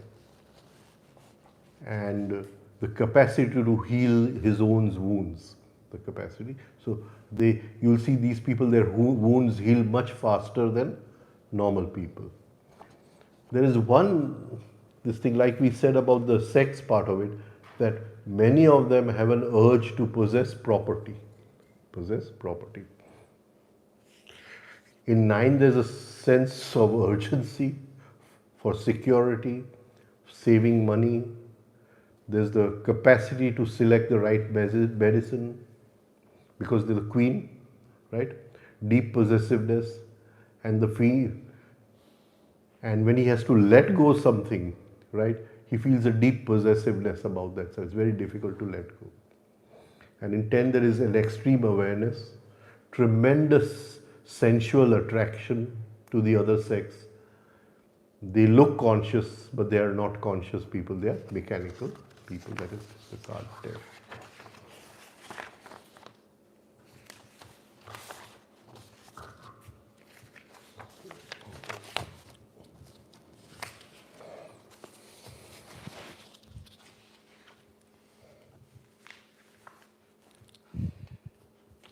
And the capacity to heal his own wounds, the capacity. So you'll see these people, their wounds heal much faster than normal people. There is this thing like we said about the sex part of it, that many of them have an urge to possess property. Possess property. In 9, there's a sense of urgency for security, saving money. There's the capacity to select the right medicine because they're the queen, right? Deep possessiveness and the fee. And when he has to let go something, right, he feels a deep possessiveness about that. So it's very difficult to let go. And in 10, there is an extreme awareness, tremendous sensual attraction to the other sex. They look conscious, but they are not conscious people. They are mechanical people. That is the card there.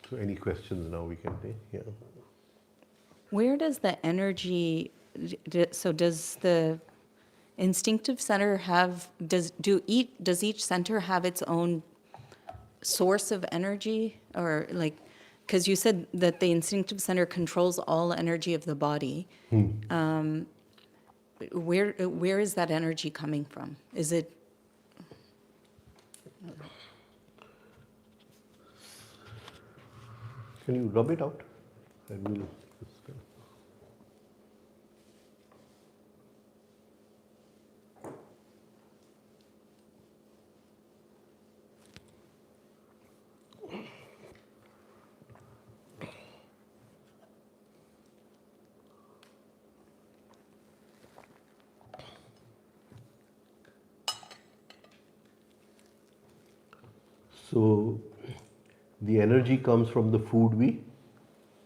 So any questions now we can take? Yeah.
Where does the energy, so does the instinctive center have, does each center have its own source of energy? Or like, because you said that the instinctive center controls all energy of the body. Where is that energy coming from? Is it,
Can you rub it out? And we'll just, So the energy comes from the food we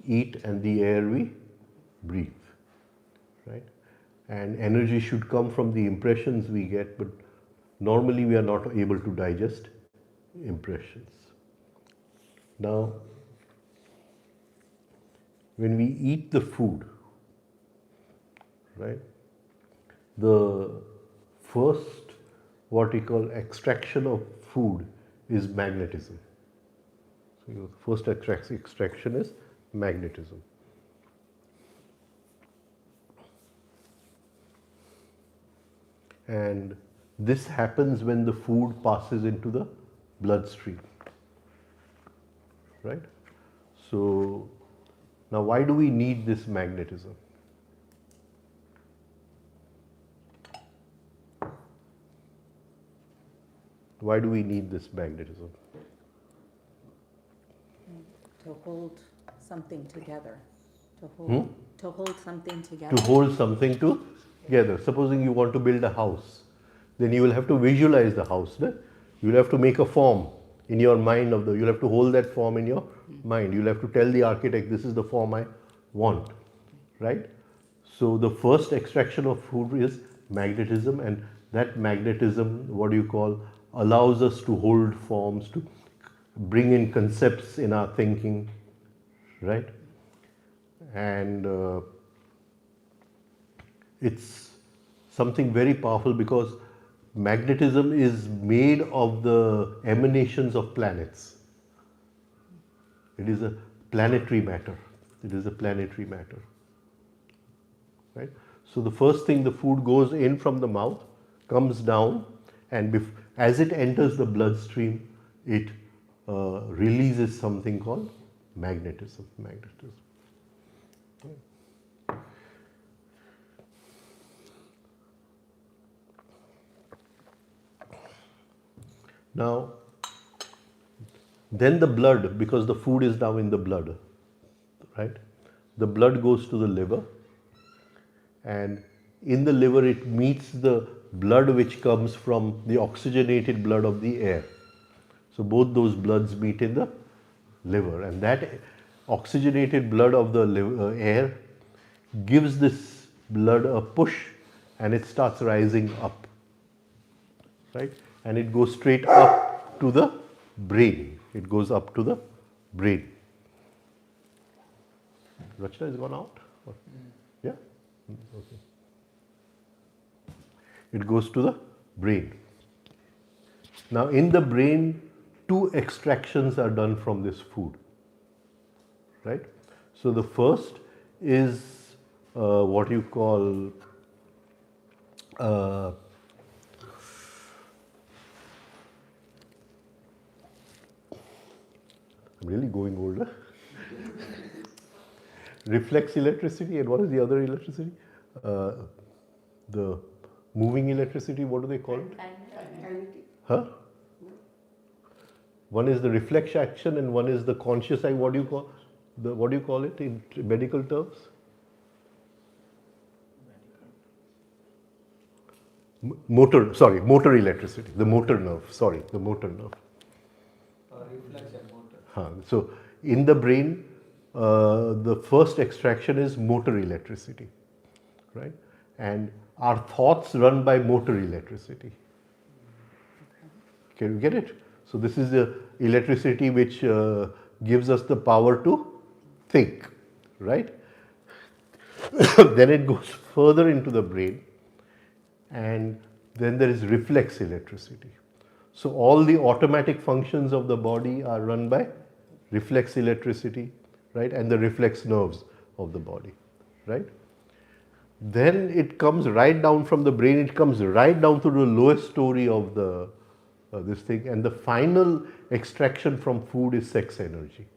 eat and the air we breathe, right? And energy should come from the impressions we get, but normally we are not able to digest impressions. Now, when we eat the food, right, the first, what we call extraction of food is magnetism. So your first extraction is magnetism. And this happens when the food passes into the bloodstream, right? So now why do we need this magnetism? Why do we need this magnetism?
To hold something together, to
Hmm?
hold something together.
To hold something together. Supposing you want to build a house, then you will have to visualize the house. No? You will have to make a form in your mind of the, you'll have to hold that form in your mind. You'll have to tell the architect, this is the form I want, right? So the first extraction of food is magnetism, and that magnetism, what do you call, allows us to hold forms, to bring in concepts in our thinking, right? And it's something very powerful because magnetism is made of the emanations of planets. It is a planetary matter. It is a planetary matter. Right? So the first thing, the food goes in from the mouth, comes down, and as it enters the bloodstream, it releases something called magnetism. Magnetism. Now, then the blood, because the food is now in the blood, right? The blood goes to the liver, and in the liver it meets the blood which comes from the oxygenated blood of the air. So both those bloods meet in the liver, and that oxygenated blood of the air gives this blood a push, and it starts rising up, right? And it goes straight up to the brain. It goes up to the brain. Rachna has gone out? Or? Yeah? Okay. It goes to the brain. Now in the brain, two extractions are done from this food, right? So the first is what you call I'm really going older. Reflex electricity, and what is the other electricity? The moving electricity, what do they call it? Huh? One is the reflex action and one is the conscious eye. What do you call it in medical terms? Motor electricity. The motor nerve. Sorry, the motor nerve.
Reflex and motor.
So in the brain, the first extraction is motor electricity, right? And our thoughts run by motor electricity. Can you get it? So this is the electricity which gives us the power to think, right? Then it goes further into the brain, and then there is reflex electricity. So all the automatic functions of the body are run by reflex electricity, right? And the reflex nerves of the body, right? Then it comes right down from the brain, it comes right down to the lowest story of the this thing, and the final extraction from food is sex energy.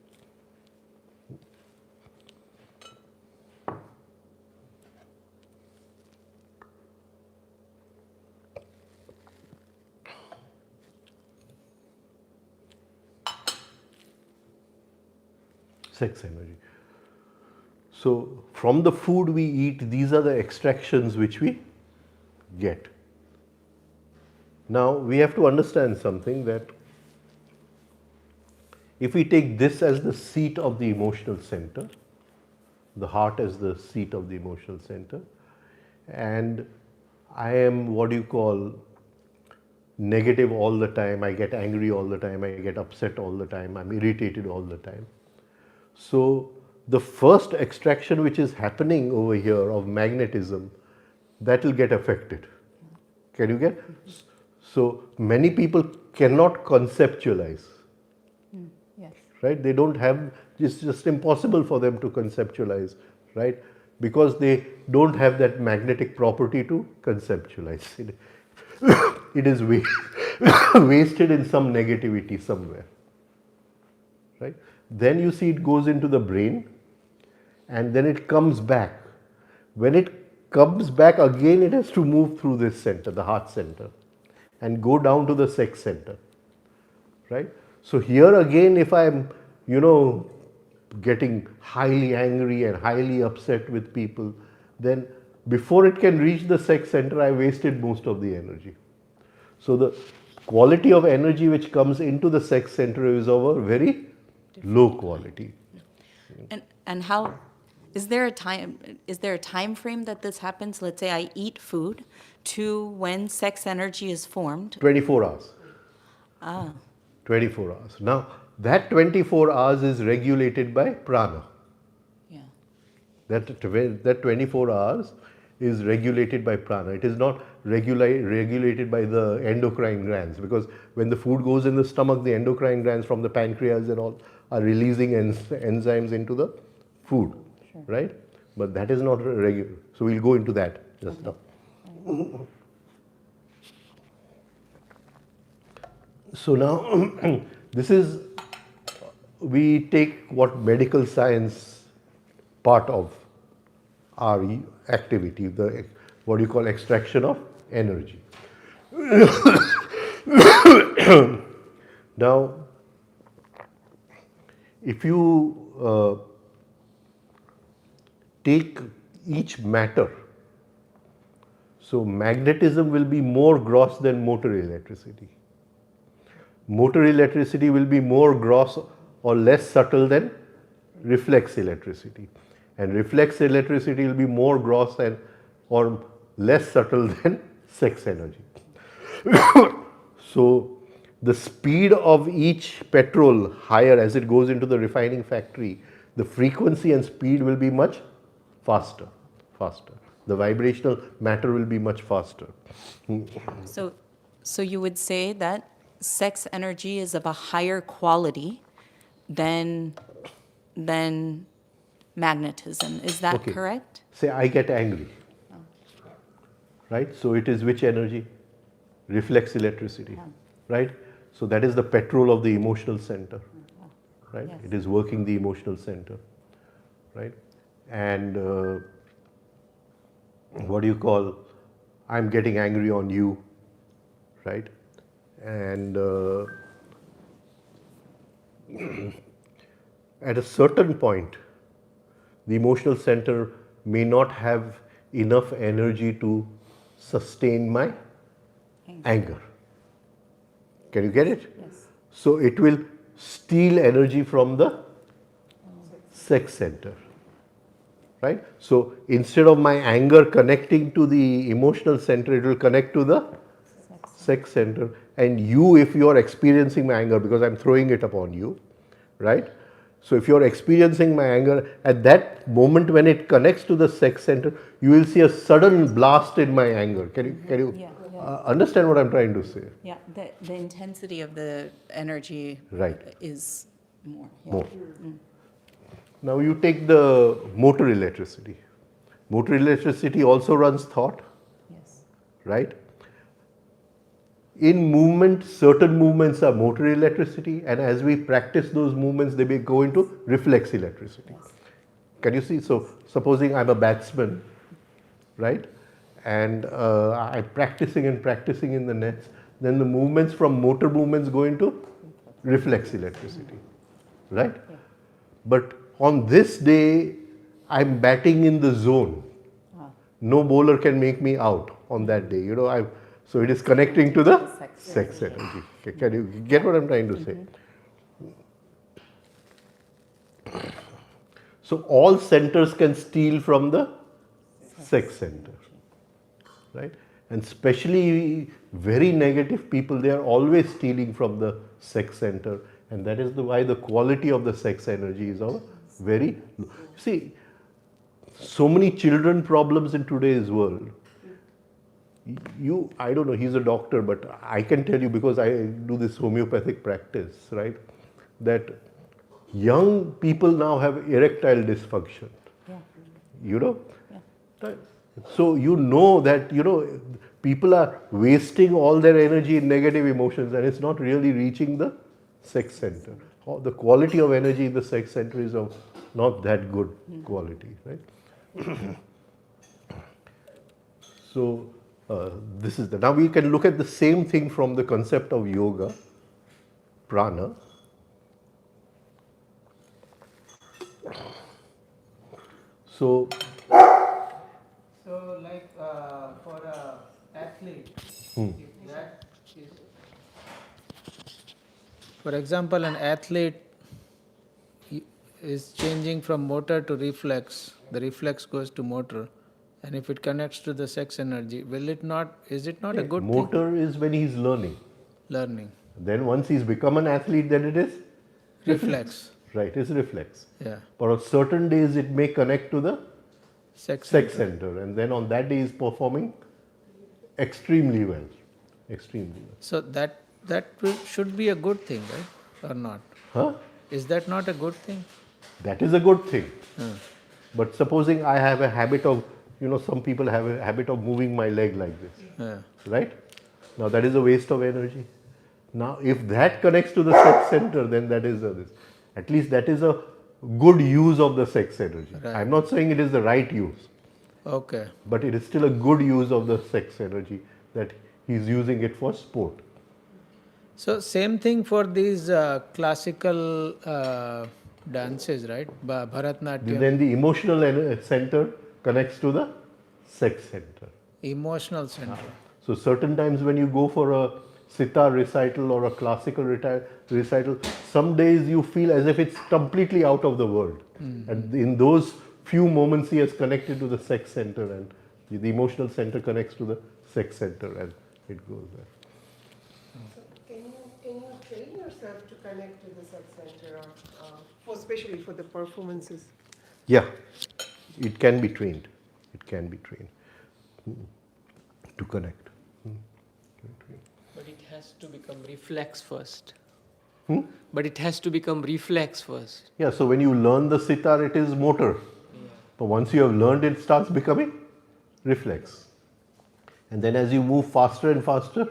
Sex energy. So from the food we eat, these are the extractions which we get. Now we have to understand something, that if we take this as the seat of the emotional center, the heart as the seat of the emotional center, and I am what you call negative all the time, I get angry all the time, I get upset all the time, I'm irritated all the time. So the first extraction which is happening over here of magnetism, that will get affected. Can you get? So many people cannot conceptualize,
Yes.
right? They don't have, it's just impossible for them to conceptualize, right? Because they don't have that magnetic property to conceptualize. It is wasted in some negativity somewhere, right? Then you see it goes into the brain and then it comes back. When it comes back again, it has to move through this center, the heart center, and go down to the sex center, right? So here again, if I'm, getting highly angry and highly upset with people, then before it can reach the sex center, I wasted most of the energy. So the quality of energy which comes into the sex center is of a very low quality.
And how, is there a time frame that this happens? Let's say I eat food to when sex energy is formed.
24 hours. 24 hours. Now, that 24 hours is regulated by prana.
Yeah.
That 24 hours is regulated by prana. It is not regulated by the endocrine glands, because when the food goes in the stomach, the endocrine glands from the pancreas and all are releasing enzymes into the food, right? But that is not regular. So we'll go into that just now. So now, this is, we take what medical science part of our activity, the what you call extraction of energy. Now, if you take each matter, so magnetism will be more gross than motor electricity. Motor electricity will be more gross or less subtle than reflex electricity. And reflex electricity will be more gross and or less subtle than sex energy. So the speed of each petrol higher as it goes into the refining factory, the frequency and speed will be much faster. The vibrational matter will be much faster.
So you would say that sex energy is of a higher quality than magnetism. Is that
Okay.
correct?
Say I get angry, right? So it is which energy? Reflex electricity, right? So that is the petrol of the emotional center, right?
Yes.
It is working the emotional center, right? And what do you call, I'm getting angry on you, right? And at a certain point, the emotional center may not have enough energy to sustain my anger. Can you get it?
Yes.
So it will steal energy from the sex center, right? So instead of my anger connecting to the emotional center, it will connect to the sex center. And you, if you are experiencing my anger, because I'm throwing it upon you, right? So if you're experiencing my anger, at that moment when it connects to the sex center, you will see a sudden blast in my anger. Can you
Yeah,
understand what I'm trying to say?
Yeah, the intensity of the energy
Right.
is more. Yeah.
More. Now you take the motor electricity. Motor electricity also runs thought,
Yes.
right? In movement, certain movements are motor electricity, and as we practice those movements, they may go into reflex electricity. Can you see? So, supposing I'm a batsman, right? And I'm practicing and practicing in the nets, then the movements from motor movements go into reflex electricity, right? But on this day, I'm batting in the zone. No bowler can make me out on that day. So it is connecting to the sex energy. Can you get what I'm trying to say? So all centers can steal from the sex center, right? And especially very negative people, they are always stealing from the sex center, and that is why the quality of the sex energy is all very low. See, so many children problems in today's world. I don't know, he's a doctor, but I can tell you because I do this homeopathic practice, right? That young people now have erectile dysfunction.
Yeah.
You know?
Yeah.
Right. So you know that, people are wasting all their energy in negative emotions and it's not really reaching the sex center. Or the quality of energy in the sex center is of not that good quality, right? So this is the. Now we can look at the same thing from the concept of yoga, prana. So
So, like for a athlete, if that is, for example, an athlete is changing from motor to reflex, the reflex goes to motor, and if it connects to the sex energy, will it not? Is it not a good thing?
motor is when he's learning.
Learning,
Then once he's become an athlete, then it is
reflex.
right, it's reflex.
Yeah,
But on certain days it may connect to the
sex
sex
center.
center, and then on that day he's performing extremely well. Extremely well.
So should be a good thing, right? Or not?
Huh?
Is that not a good thing?
That is a good thing. But supposing I have a habit of, some people have a habit of moving my leg like this,
Yeah.
right? Now that is a waste of energy. Now if that connects to the sex center, then that is this. At least that is a good use of the sex energy.
Right.
I'm not saying it is the right use,
Okay.
but it is still a good use of the sex energy that he's using it for sport.
So same thing for these classical dances, right? Bharatnatyam,
Then the emotional center connects to the sex center.
emotional center.
So certain times when you go for a sitar recital or a classical recital, some days you feel as if it's completely out of the world. And in those few moments he has connected to the sex center, and the emotional center connects to the sex center, and it goes there.
Can you train yourself to connect to the sex center, especially for the performances?
Yeah, it can be trained. It can be trained to connect.
But it has to become reflex first.
Hmm?
But it has to become reflex first.
Yeah, so when you learn the sitar, it is motor. But once you have learned, it starts becoming reflex. And then as you move faster and faster,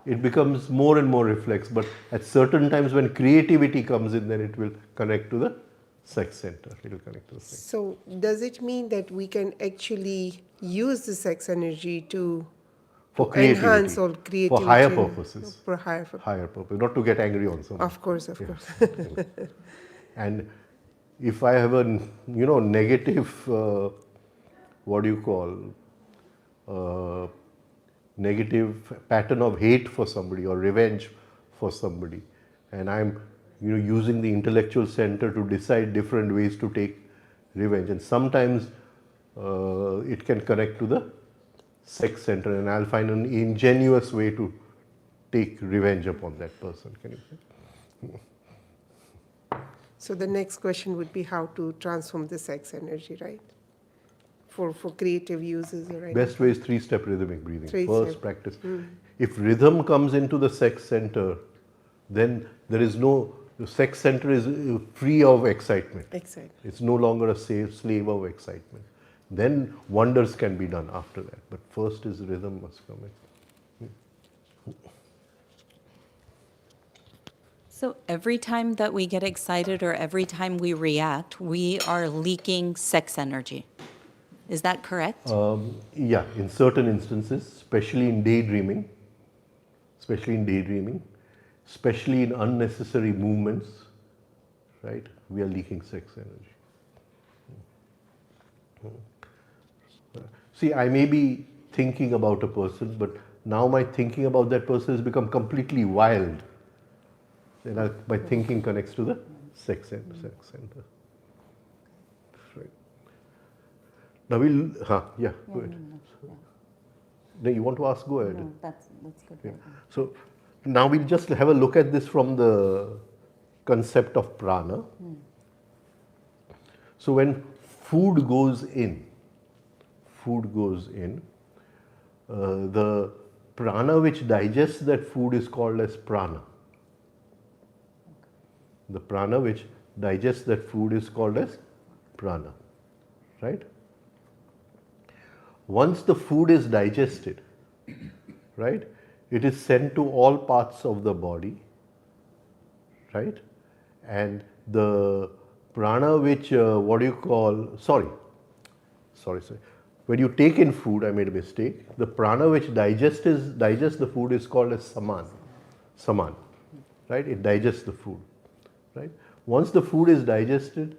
it becomes more and more reflex. But at certain times when creativity comes in, then it will connect to the sex center. It will connect to the sex.
So does it mean that we can actually use the sex energy to
For
enhance
creativity.
all creativity?
For higher purposes.
For higher purposes.
Higher purpose. Not to get angry on someone.
Of course, of
Yeah.
course.
And if I have a negative, negative pattern of hate for somebody or revenge for somebody, and I'm using the intellectual center to decide different ways to take revenge, and sometimes it can connect to the sex center, and I'll find an ingenious way to take revenge upon that person. Can you say?
So the next question would be how to transform the sex energy, right? For creative uses, right?
Best way is 3-step rhythmic breathing.
Three-step.
First practice. If rhythm comes into the sex center, then there is the sex center is free of excitement.
Exactly.
It's no longer a slave of excitement. Then wonders can be done after that. But first is rhythm must come in.
So every time that we get excited or every time we react, we are leaking sex energy. Is that correct?
Yeah, in certain instances, especially in daydreaming, especially in unnecessary movements, right? We are leaking sex energy. See, I may be thinking about a person, but now my thinking about that person has become completely wild. Then my thinking connects to the sex center. Right. Now yeah, go ahead. No, you want to ask? Go ahead.
No, that's good.
Yeah. So now we'll just have a look at this from the concept of prana. So when food goes in, the prana which digests that food is called as prana. The prana which digests that food is called as prana, right? Once the food is digested, right, it is sent to all parts of the body, right? And the prana which, sorry. When you take in food, I made a mistake. The prana which digests the food is called as saman, right? It digests the food, right? Once the food is digested,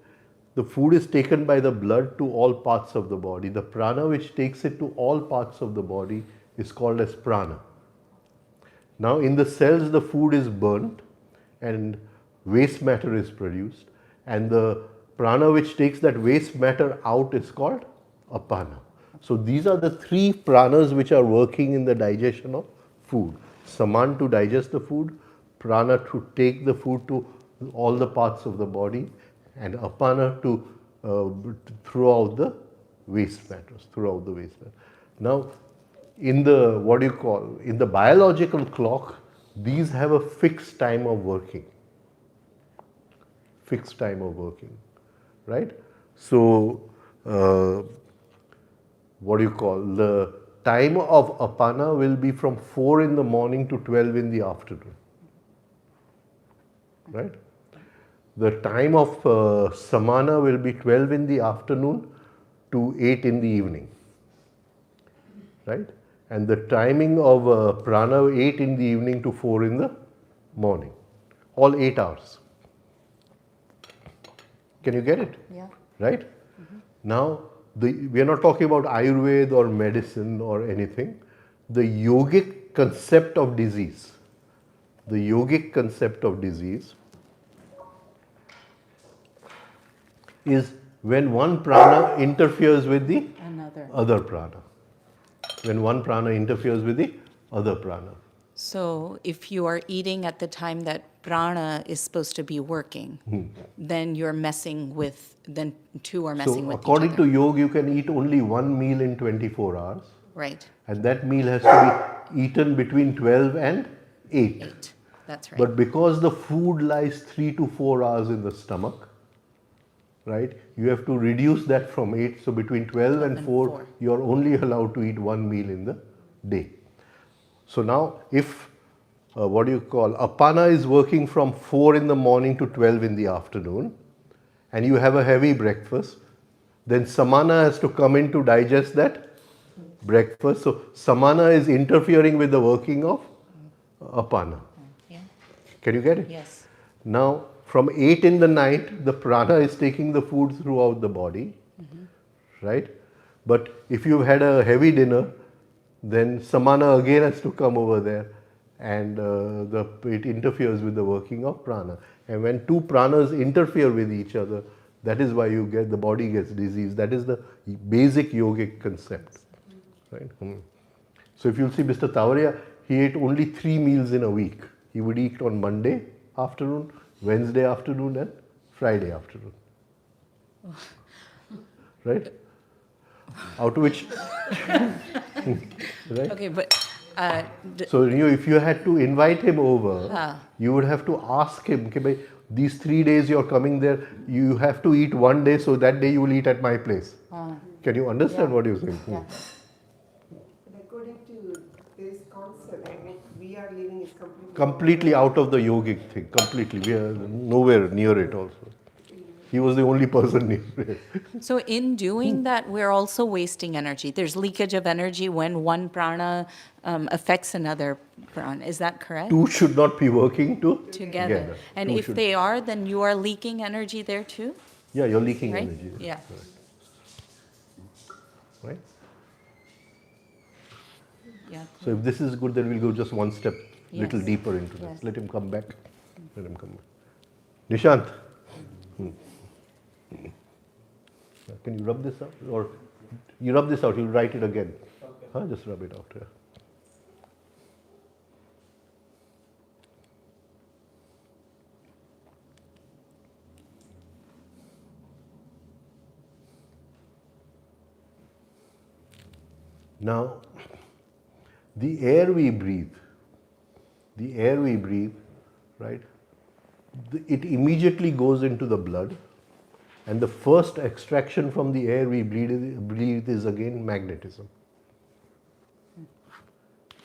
the food is taken by the blood to all parts of the body. The prana which takes it to all parts of the body is called as prana. Now in the cells the food is burnt and waste matter is produced, and the prana which takes that waste matter out is called apana. So these are the three pranas which are working in the digestion of food. Saman to digest the food, prana to take the food to all the parts of the body, and apana to throw out the waste matters, Now, in the in the biological clock, these have a fixed time of working. Right? So, the time of apana will be from 4 in the morning to 12 in the afternoon. Right? The time of samana will be 12 in the afternoon to 8 in the evening. Right? And the timing of prana 8 in the evening to 4 in the morning. All 8 hours. Can you get it?
Yeah.
Right? Now, we are not talking about Ayurveda or medicine or anything. The yogic concept of disease is when one prana interferes with the
Another.
other prana. When one prana interferes with the other prana.
So if you are eating at the time that prana is supposed to be working, then you're messing with, then two are messing
So
with
according
each
to
other.
yoga, you can eat only one meal in 24 hours.
Right,
And that meal has to be eaten between 12 and 8.
8, that's right.
But because the food lies 3 to 4 hours in the stomach, right, you have to reduce that from 8. So between 12 and 4, you are only allowed to eat one meal in the day. So now if, apana is working from 4 in the morning to 12 in the afternoon, and you have a heavy breakfast, then samana has to come in to digest that breakfast. So samana is interfering with the working of apana.
Yeah.
Can you get it?
Yes.
Now, from 8 in the night, the prana is taking the food throughout the body, right? But if you've had a heavy dinner, then samana again has to come over there, and it interferes with the working of prana. And when two pranas interfere with each other, that is why the body gets disease. That is the basic yogic concept. Right? So if you'll see Mr. Tavaria, he ate only 3 meals in a week. He would eat on Monday afternoon, Wednesday afternoon, and Friday afternoon. Right? Out of which, right?
Okay, but,
So if you had to invite him over, you would have to ask him, "Okay, bhai, these 3 days you're coming there, you have to eat one day, so that day you will eat at my place." Can you understand what you're saying?
yeah.
According to this concept, we are living is
Completely out of the yogic thing, completely. We are nowhere near it also. He was the only person near it.
So in doing that, we're also wasting energy. There's leakage of energy when one prana affects another prana. Is that correct?
Two should not be working
Together. And
Two
if
should-
they are, then you are leaking energy there too,
Yeah, you're leaking
right?
energy.
Yeah.
Right?
Yeah.
So if this is good, then we'll go just one step little
Yes.
deeper into this.
Yes.
Let him come back. Nishant. Can you rub this out? Or you rub this out, you'll write it again.
Okay.
Just rub it out here. Now, the air we breathe, right, it immediately goes into the blood, and the first extraction from the air we breathe is again magnetism.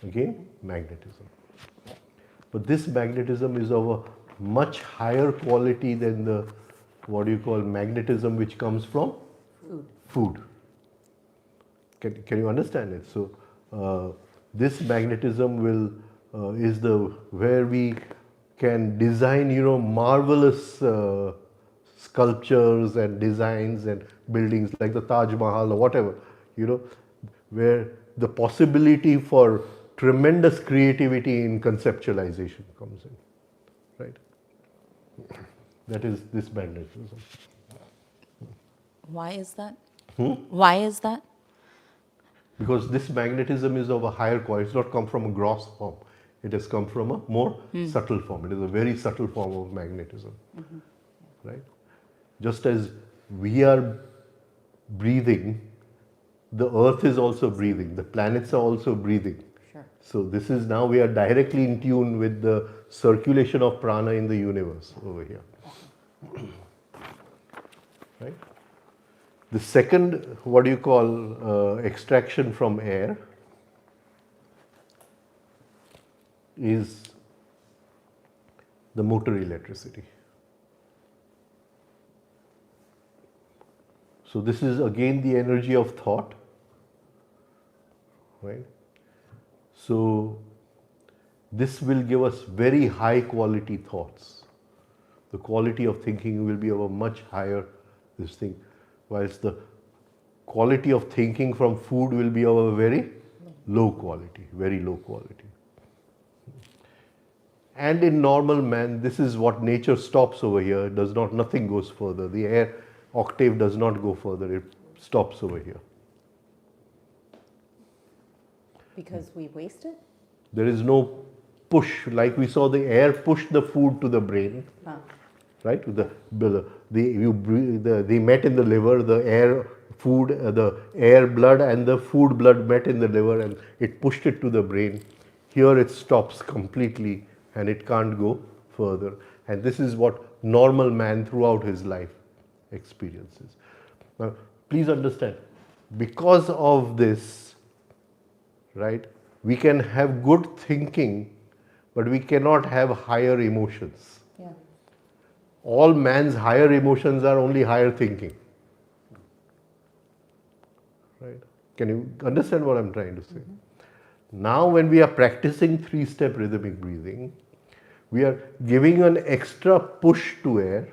Again, magnetism. But this magnetism is of a much higher quality than the, what you call, magnetism which comes from food. Can you understand it? So this magnetism is the where we can design, marvelous sculptures and designs and buildings like the Taj Mahal or whatever, where the possibility for tremendous creativity in conceptualization comes in, right? That is this magnetism.
Why is that? Why is that?
Because this magnetism is of a higher quality. It's not come from a gross form. It has come from a more subtle form. It is a very subtle form of magnetism, right? Just as we are breathing, the earth is also breathing. The planets are also breathing.
Sure.
So this is now we are directly in tune with the circulation of prana in the universe over here, right? The second, what do you call, extraction from air is the motor electricity. So this is again the energy of thought, right? So this will give us very high quality thoughts. The quality of thinking will be of a much higher this thing, whilst the quality of thinking from food will be of a very low quality, very low quality. And in normal man, this is what nature stops over here. Nothing goes further. The air octave does not go further. It stops over here.
Because we waste it?
There is no push, like we saw the air push the food to the brain, right? They met in the liver, the air blood and the food blood met in the liver and it pushed it to the brain. Here it stops completely and it can't go further. And this is what normal man throughout his life experiences. Now, please understand, because of this, right, we can have good thinking, but we cannot have higher emotions.
Yeah.
All man's higher emotions are only higher thinking. Right? Can you understand what I'm trying to say? Now when we are practicing 3-step rhythmic breathing, we are giving an extra push to air,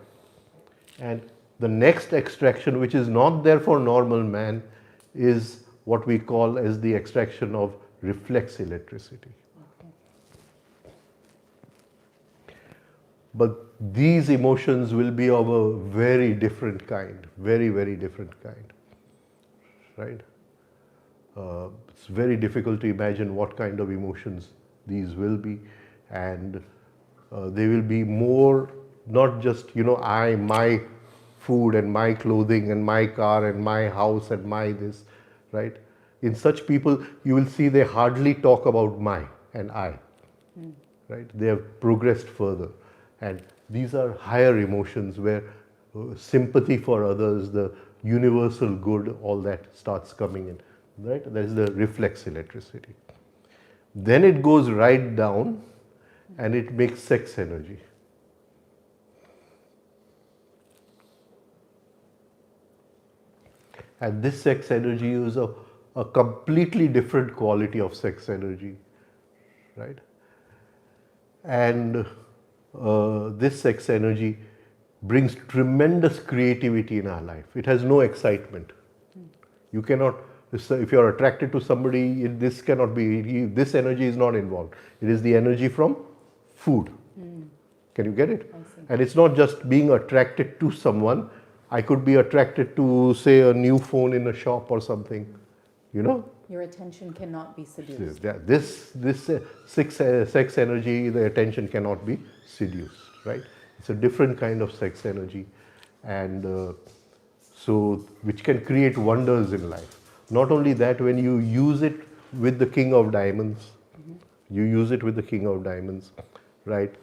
and the next extraction, which is not there for normal man, is what we call as the extraction of reflex electricity. But these emotions will be of a very different kind, very, very different kind, right? It's very difficult to imagine what kind of emotions these will be, and they will be more, not just, my food and my clothing and my car and my house and my this, right? In such people, you will see they hardly talk about my and I, right? They have progressed further. And these are higher emotions where sympathy for others, the universal good, all that starts coming in, right? That is the reflex electricity. Then it goes right down and it makes sex energy. And this sex energy is a completely different quality of sex energy, right? And this sex energy brings tremendous creativity in our life. It has no excitement. You cannot, if you are attracted to somebody, this cannot be, this energy is not involved. It is the energy from food. Can you get it? And it's not just being attracted to someone. I could be attracted to, say, a new phone in a shop or something,
Your attention cannot be seduced.
Sex energy, the attention cannot be seduced, right? It's a different kind of sex energy, and so which can create wonders in life. Not only that, when you use it with the King of Diamonds, you use it with the King of Diamonds, right?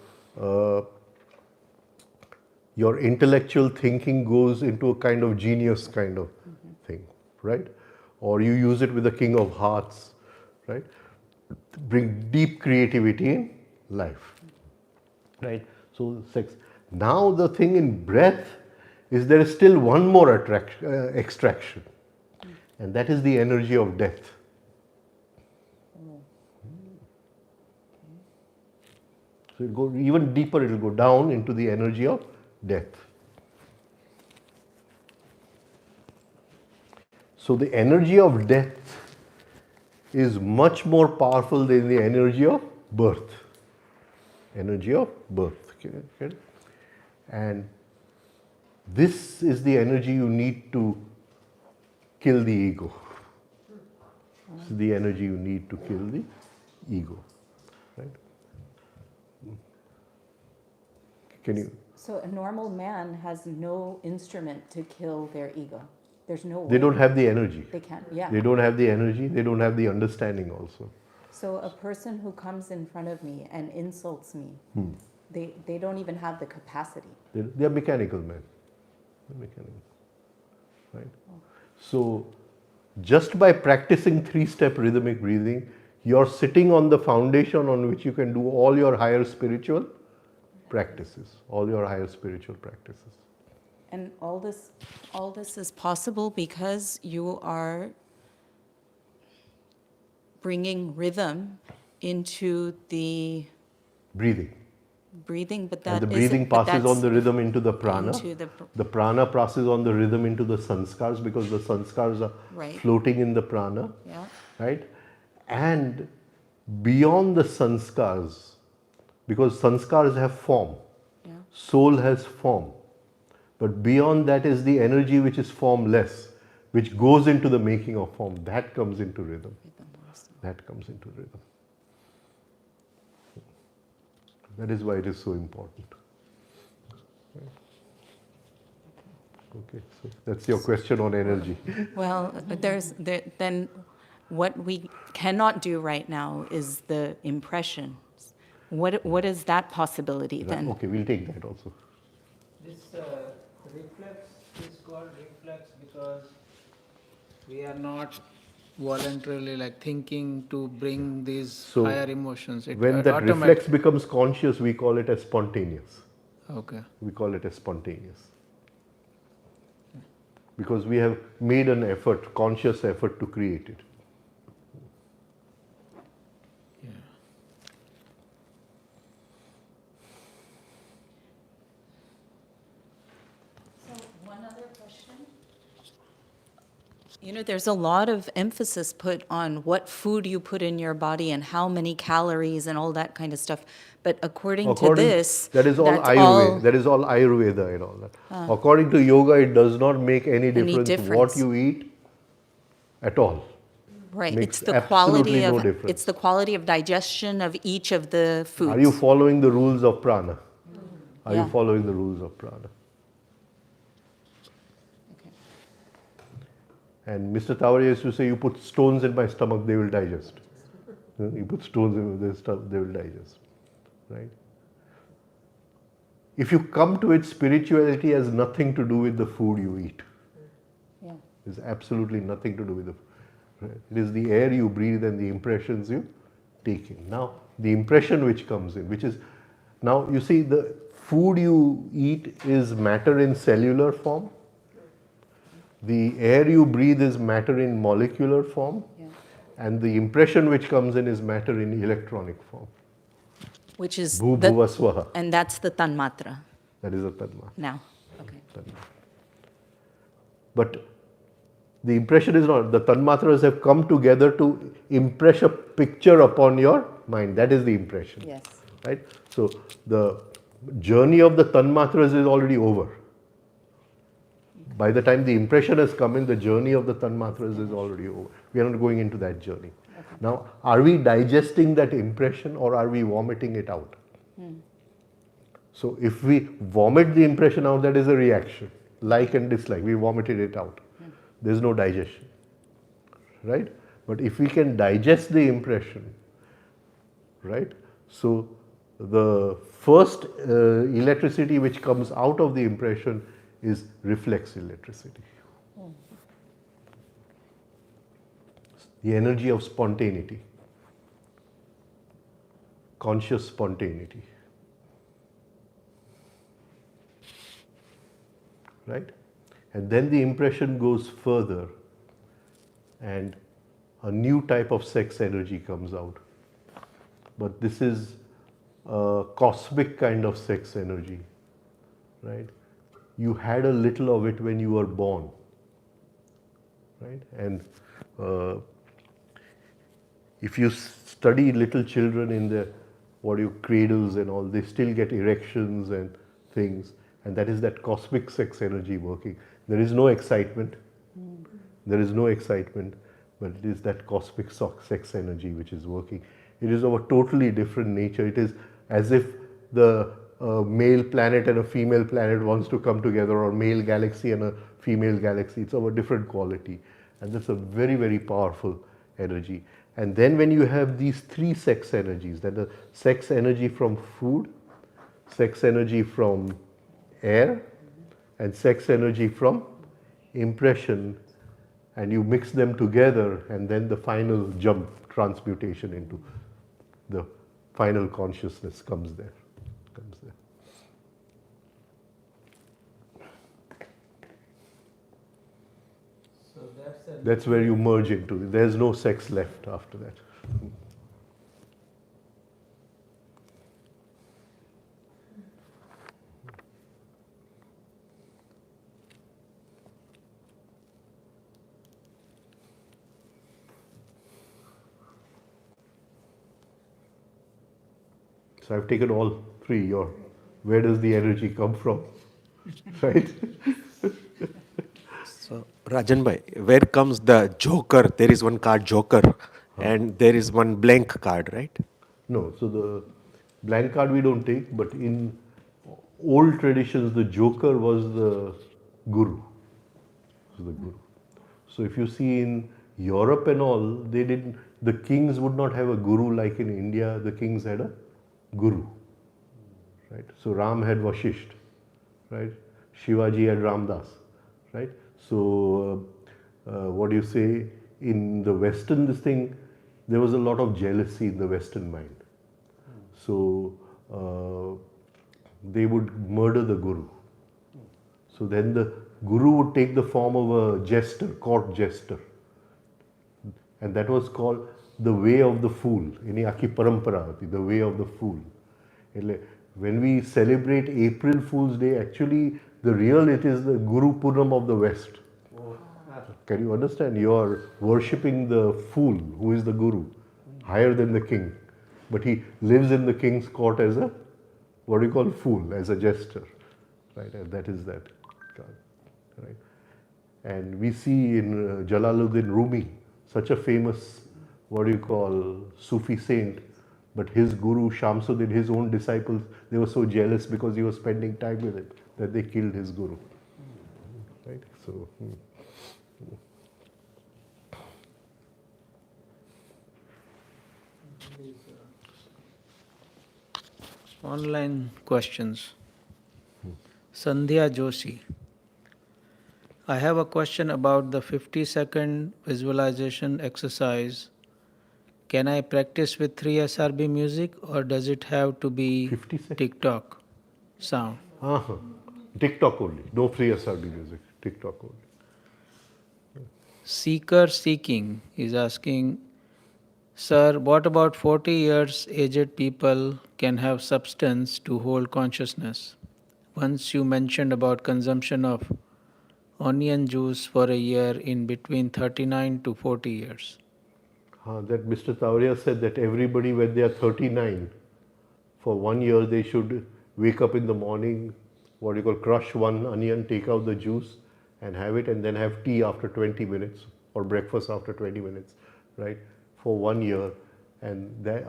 Your intellectual thinking goes into a kind of genius kind of thing, right? Or you use it with the King of Hearts, right? Bring deep creativity in life, right? So sex. Now the thing in breath is there is still one more extraction, and that is the energy of death. So it go even deeper. It will go down into the energy of death. So the energy of death is much more powerful than the energy of birth. Energy of birth. Okay? And this is the energy you need to kill the ego. This is the energy you need to kill the ego. Right? Can you?
So a normal man has no instrument to kill their ego. There's no way.
They don't have the energy.
They can't, yeah.
They don't have the energy. They don't have the understanding also.
So a person who comes in front of me and insults me, they don't even have the capacity.
They are mechanical men. They're mechanical. Right? So just by practicing 3-step rhythmic breathing, you're sitting on the foundation on which you can do all your higher spiritual practices, all your higher spiritual practices.
And all this is possible because you are bringing rhythm into the
Breathing.
breathing, but that
And the
isn't-
breathing
but
passes
that's
on the rhythm into the prana.
into the
The prana passes on the rhythm into the sanskars because the sanskars are
Right.
floating in the prana.
Yeah.
Right? And beyond the sanskars, because sanskars have form,
Yeah.
soul has form. But beyond that is the energy which is formless, which goes into the making of form. That comes into rhythm. That comes into rhythm. That is why it is so important. Okay, so that's your question on energy.
Well, then what we cannot do right now is the impressions. What is that possibility then?
Okay, we'll take that also.
This reflex is called reflex because we are not voluntarily like thinking to bring these
So,
higher emotions.
When that reflex becomes conscious, we call it as spontaneous.
Okay.
We call it as spontaneous. Because we have made an effort, conscious effort to create it.
So one other question. You know, there's a lot of emphasis put on what food you put in your body and how many calories and all that kind of stuff. But according to this,
that is all
that's
Ayurveda. That is all Ayurveda and all that. According to yoga, it does not make any difference what you eat at all.
right.
makes
It's the quality
absolutely no
of
difference.
it's the quality of digestion of each of the foods.
Are you following the rules of prana? Are you
Yeah.
following the rules of prana?
Okay.
And Mr. Tawari used to say, you put stones in my stomach, they will digest. You put stones in their stomach, they will digest. Right? If you come to it, spirituality has nothing to do with the food you eat.
Yeah.
It's absolutely nothing to do with the food. Right? It is the air you breathe and the impressions you take in. Now, the impression which comes in, which is, now you see the food you eat is matter in cellular form. The air you breathe is matter in molecular form.
Yeah.
And the impression which comes in is matter in electronic form.
Which is
Bhu bhuva swaha.
and that's the tanmatra
That is a tanma.
now. Okay.
But the impression is not, the tanmatras have come together to impress a picture upon your mind. That is the impression.
Yes.
Right? So the journey of the tanmatras is already over. by the time the impression has come in, the journey of the tanmatras is already over. We are not going into that journey. Now, are we digesting that impression or are we vomiting it out? So if we vomit the impression out, that is a reaction. Like and dislike, we vomited it out. There is no digestion, right? But if we can digest the impression, right? So the first electricity which comes out of the impression is reflex electricity. The energy of spontaneity, conscious spontaneity. Right? And then the impression goes further and a new type of sex energy comes out. But this is a cosmic kind of sex energy, right? You had a little of it when you were born, right? And if you study little children in the cradles and all, they still get erections and things, and that is that cosmic sex energy working. There is no excitement. There is no excitement, but it is that cosmic sex energy which is working. It is of a totally different nature. It is as if the male planet and a female planet wants to come together, or male galaxy and a female galaxy. It's of a different quality, and that's a very, very powerful energy. And then when you have these three sex energies, that the sex energy from food, sex energy from air, and sex energy from impression, and you mix them together, and then the final jump, transmutation into the final consciousness comes there.
So
That's where you merge into it. There's no sex left after that. So I've taken all three. Where does the energy come from? Right?
So, Rajan bhai, where comes the joker? There is one card joker and there is one blank card, right?
No, so the blank card we don't take, but in old traditions, the joker was the guru. So if you see in Europe and all, the kings would not have a guru like in India, the kings had a guru. Right? So Ram had Vashisht, right? Shivaji had Ramdas, right? So what do you say, in the Western there was a lot of jealousy in the Western mind. So they would murder the guru. So then the guru would take the form of a jester, court jester. And that was called the way of the fool. In Aki Parampara, the way of the fool. When we celebrate April Fool's Day, actually it is the Guru Purnam of the West. Can you understand? You are worshipping the fool who is the guru, higher than the king. But he lives in the king's court as a, fool, as a jester. Right? And that is that. Right? And we see in Jalaluddin Rumi, such a famous, Sufi saint, but his guru Shamsuddin, his own disciples, they were so jealous because he was spending time with it that they killed his guru. Right? So.
Online questions. Sandhya Joshi. I have a question about the 50-second visualization exercise. Can I practice with 3 SRB music, or does it have to be
50 seconds?
TikTok sound?
TikTok only. No free SRD music. TikTok only.
Seeker Seeking is asking, Sir, what about 40 years aged people can have substance to hold consciousness? Once you mentioned about consumption of onion juice for a year in between 39 to 40 years.
That Mr. Tauria said that everybody, when they are 39, for 1 year, they should wake up in the morning, crush one onion, take out the juice, and have it, and then have tea after 20 minutes or breakfast after 20 minutes, right, for 1 year. And that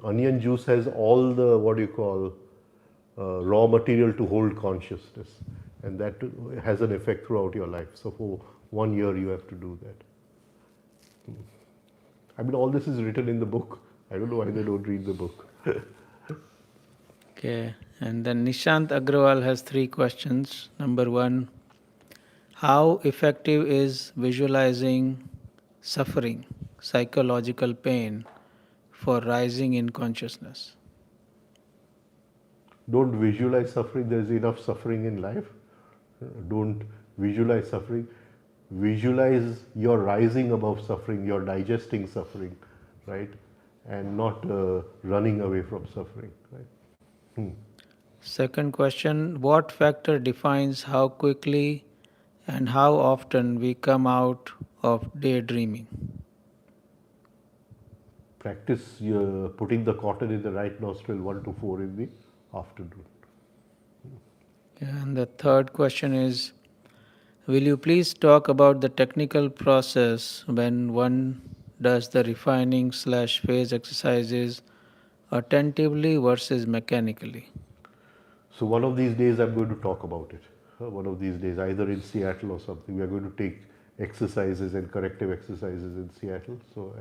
onion juice has all the, what do you call, raw material to hold consciousness, and that has an effect throughout your life. So for 1 year you have to do that. I mean, all this is written in the book. I don't know why they don't read the book.
Okay, and then Nishant Agrawal has 3 questions. Number 1, how effective is visualizing suffering, psychological pain for rising in consciousness?
Don't visualize suffering. There is enough suffering in life. Don't visualize suffering. Visualize you're rising above suffering, you're digesting suffering, right? And not running away from suffering, right?
Second question, what factor defines how quickly and how often we come out of daydreaming?
Practice putting the cotton in the right nostril 1 to 4 in the afternoon.
And the third question is, will you please talk about the technical process when one does the refining / phase exercises attentively versus mechanically?
So one of these days I'm going to talk about it. One of these days, either in Seattle or something, we are going to take exercises and corrective exercises in Seattle. So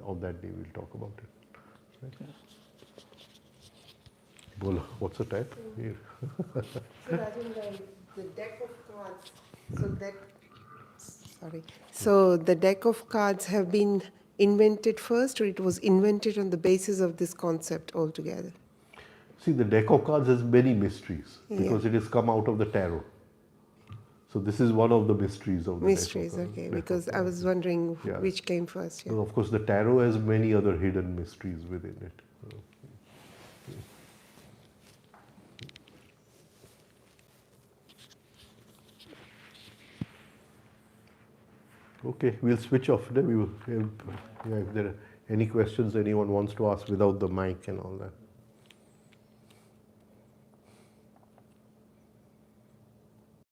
on that day we'll talk about it. Right? Bola, what's the time? Here.
So Rajen, the deck of cards, so the deck of cards have been invented first, or it was invented on the basis of this concept altogether?
See, the deck of cards has many mysteries because
Yeah.
it has come out of the tarot. So this is one of the mysteries of the
Mysteries,
deck of cards.
okay,
Deck of
because I
cards.
was wondering
Yeah.
which came first. Yeah.
So of course, the tarot has many other hidden mysteries within it. Okay, we'll switch off. Then we will. Yeah, if there are any questions anyone wants to ask without the mic and all that.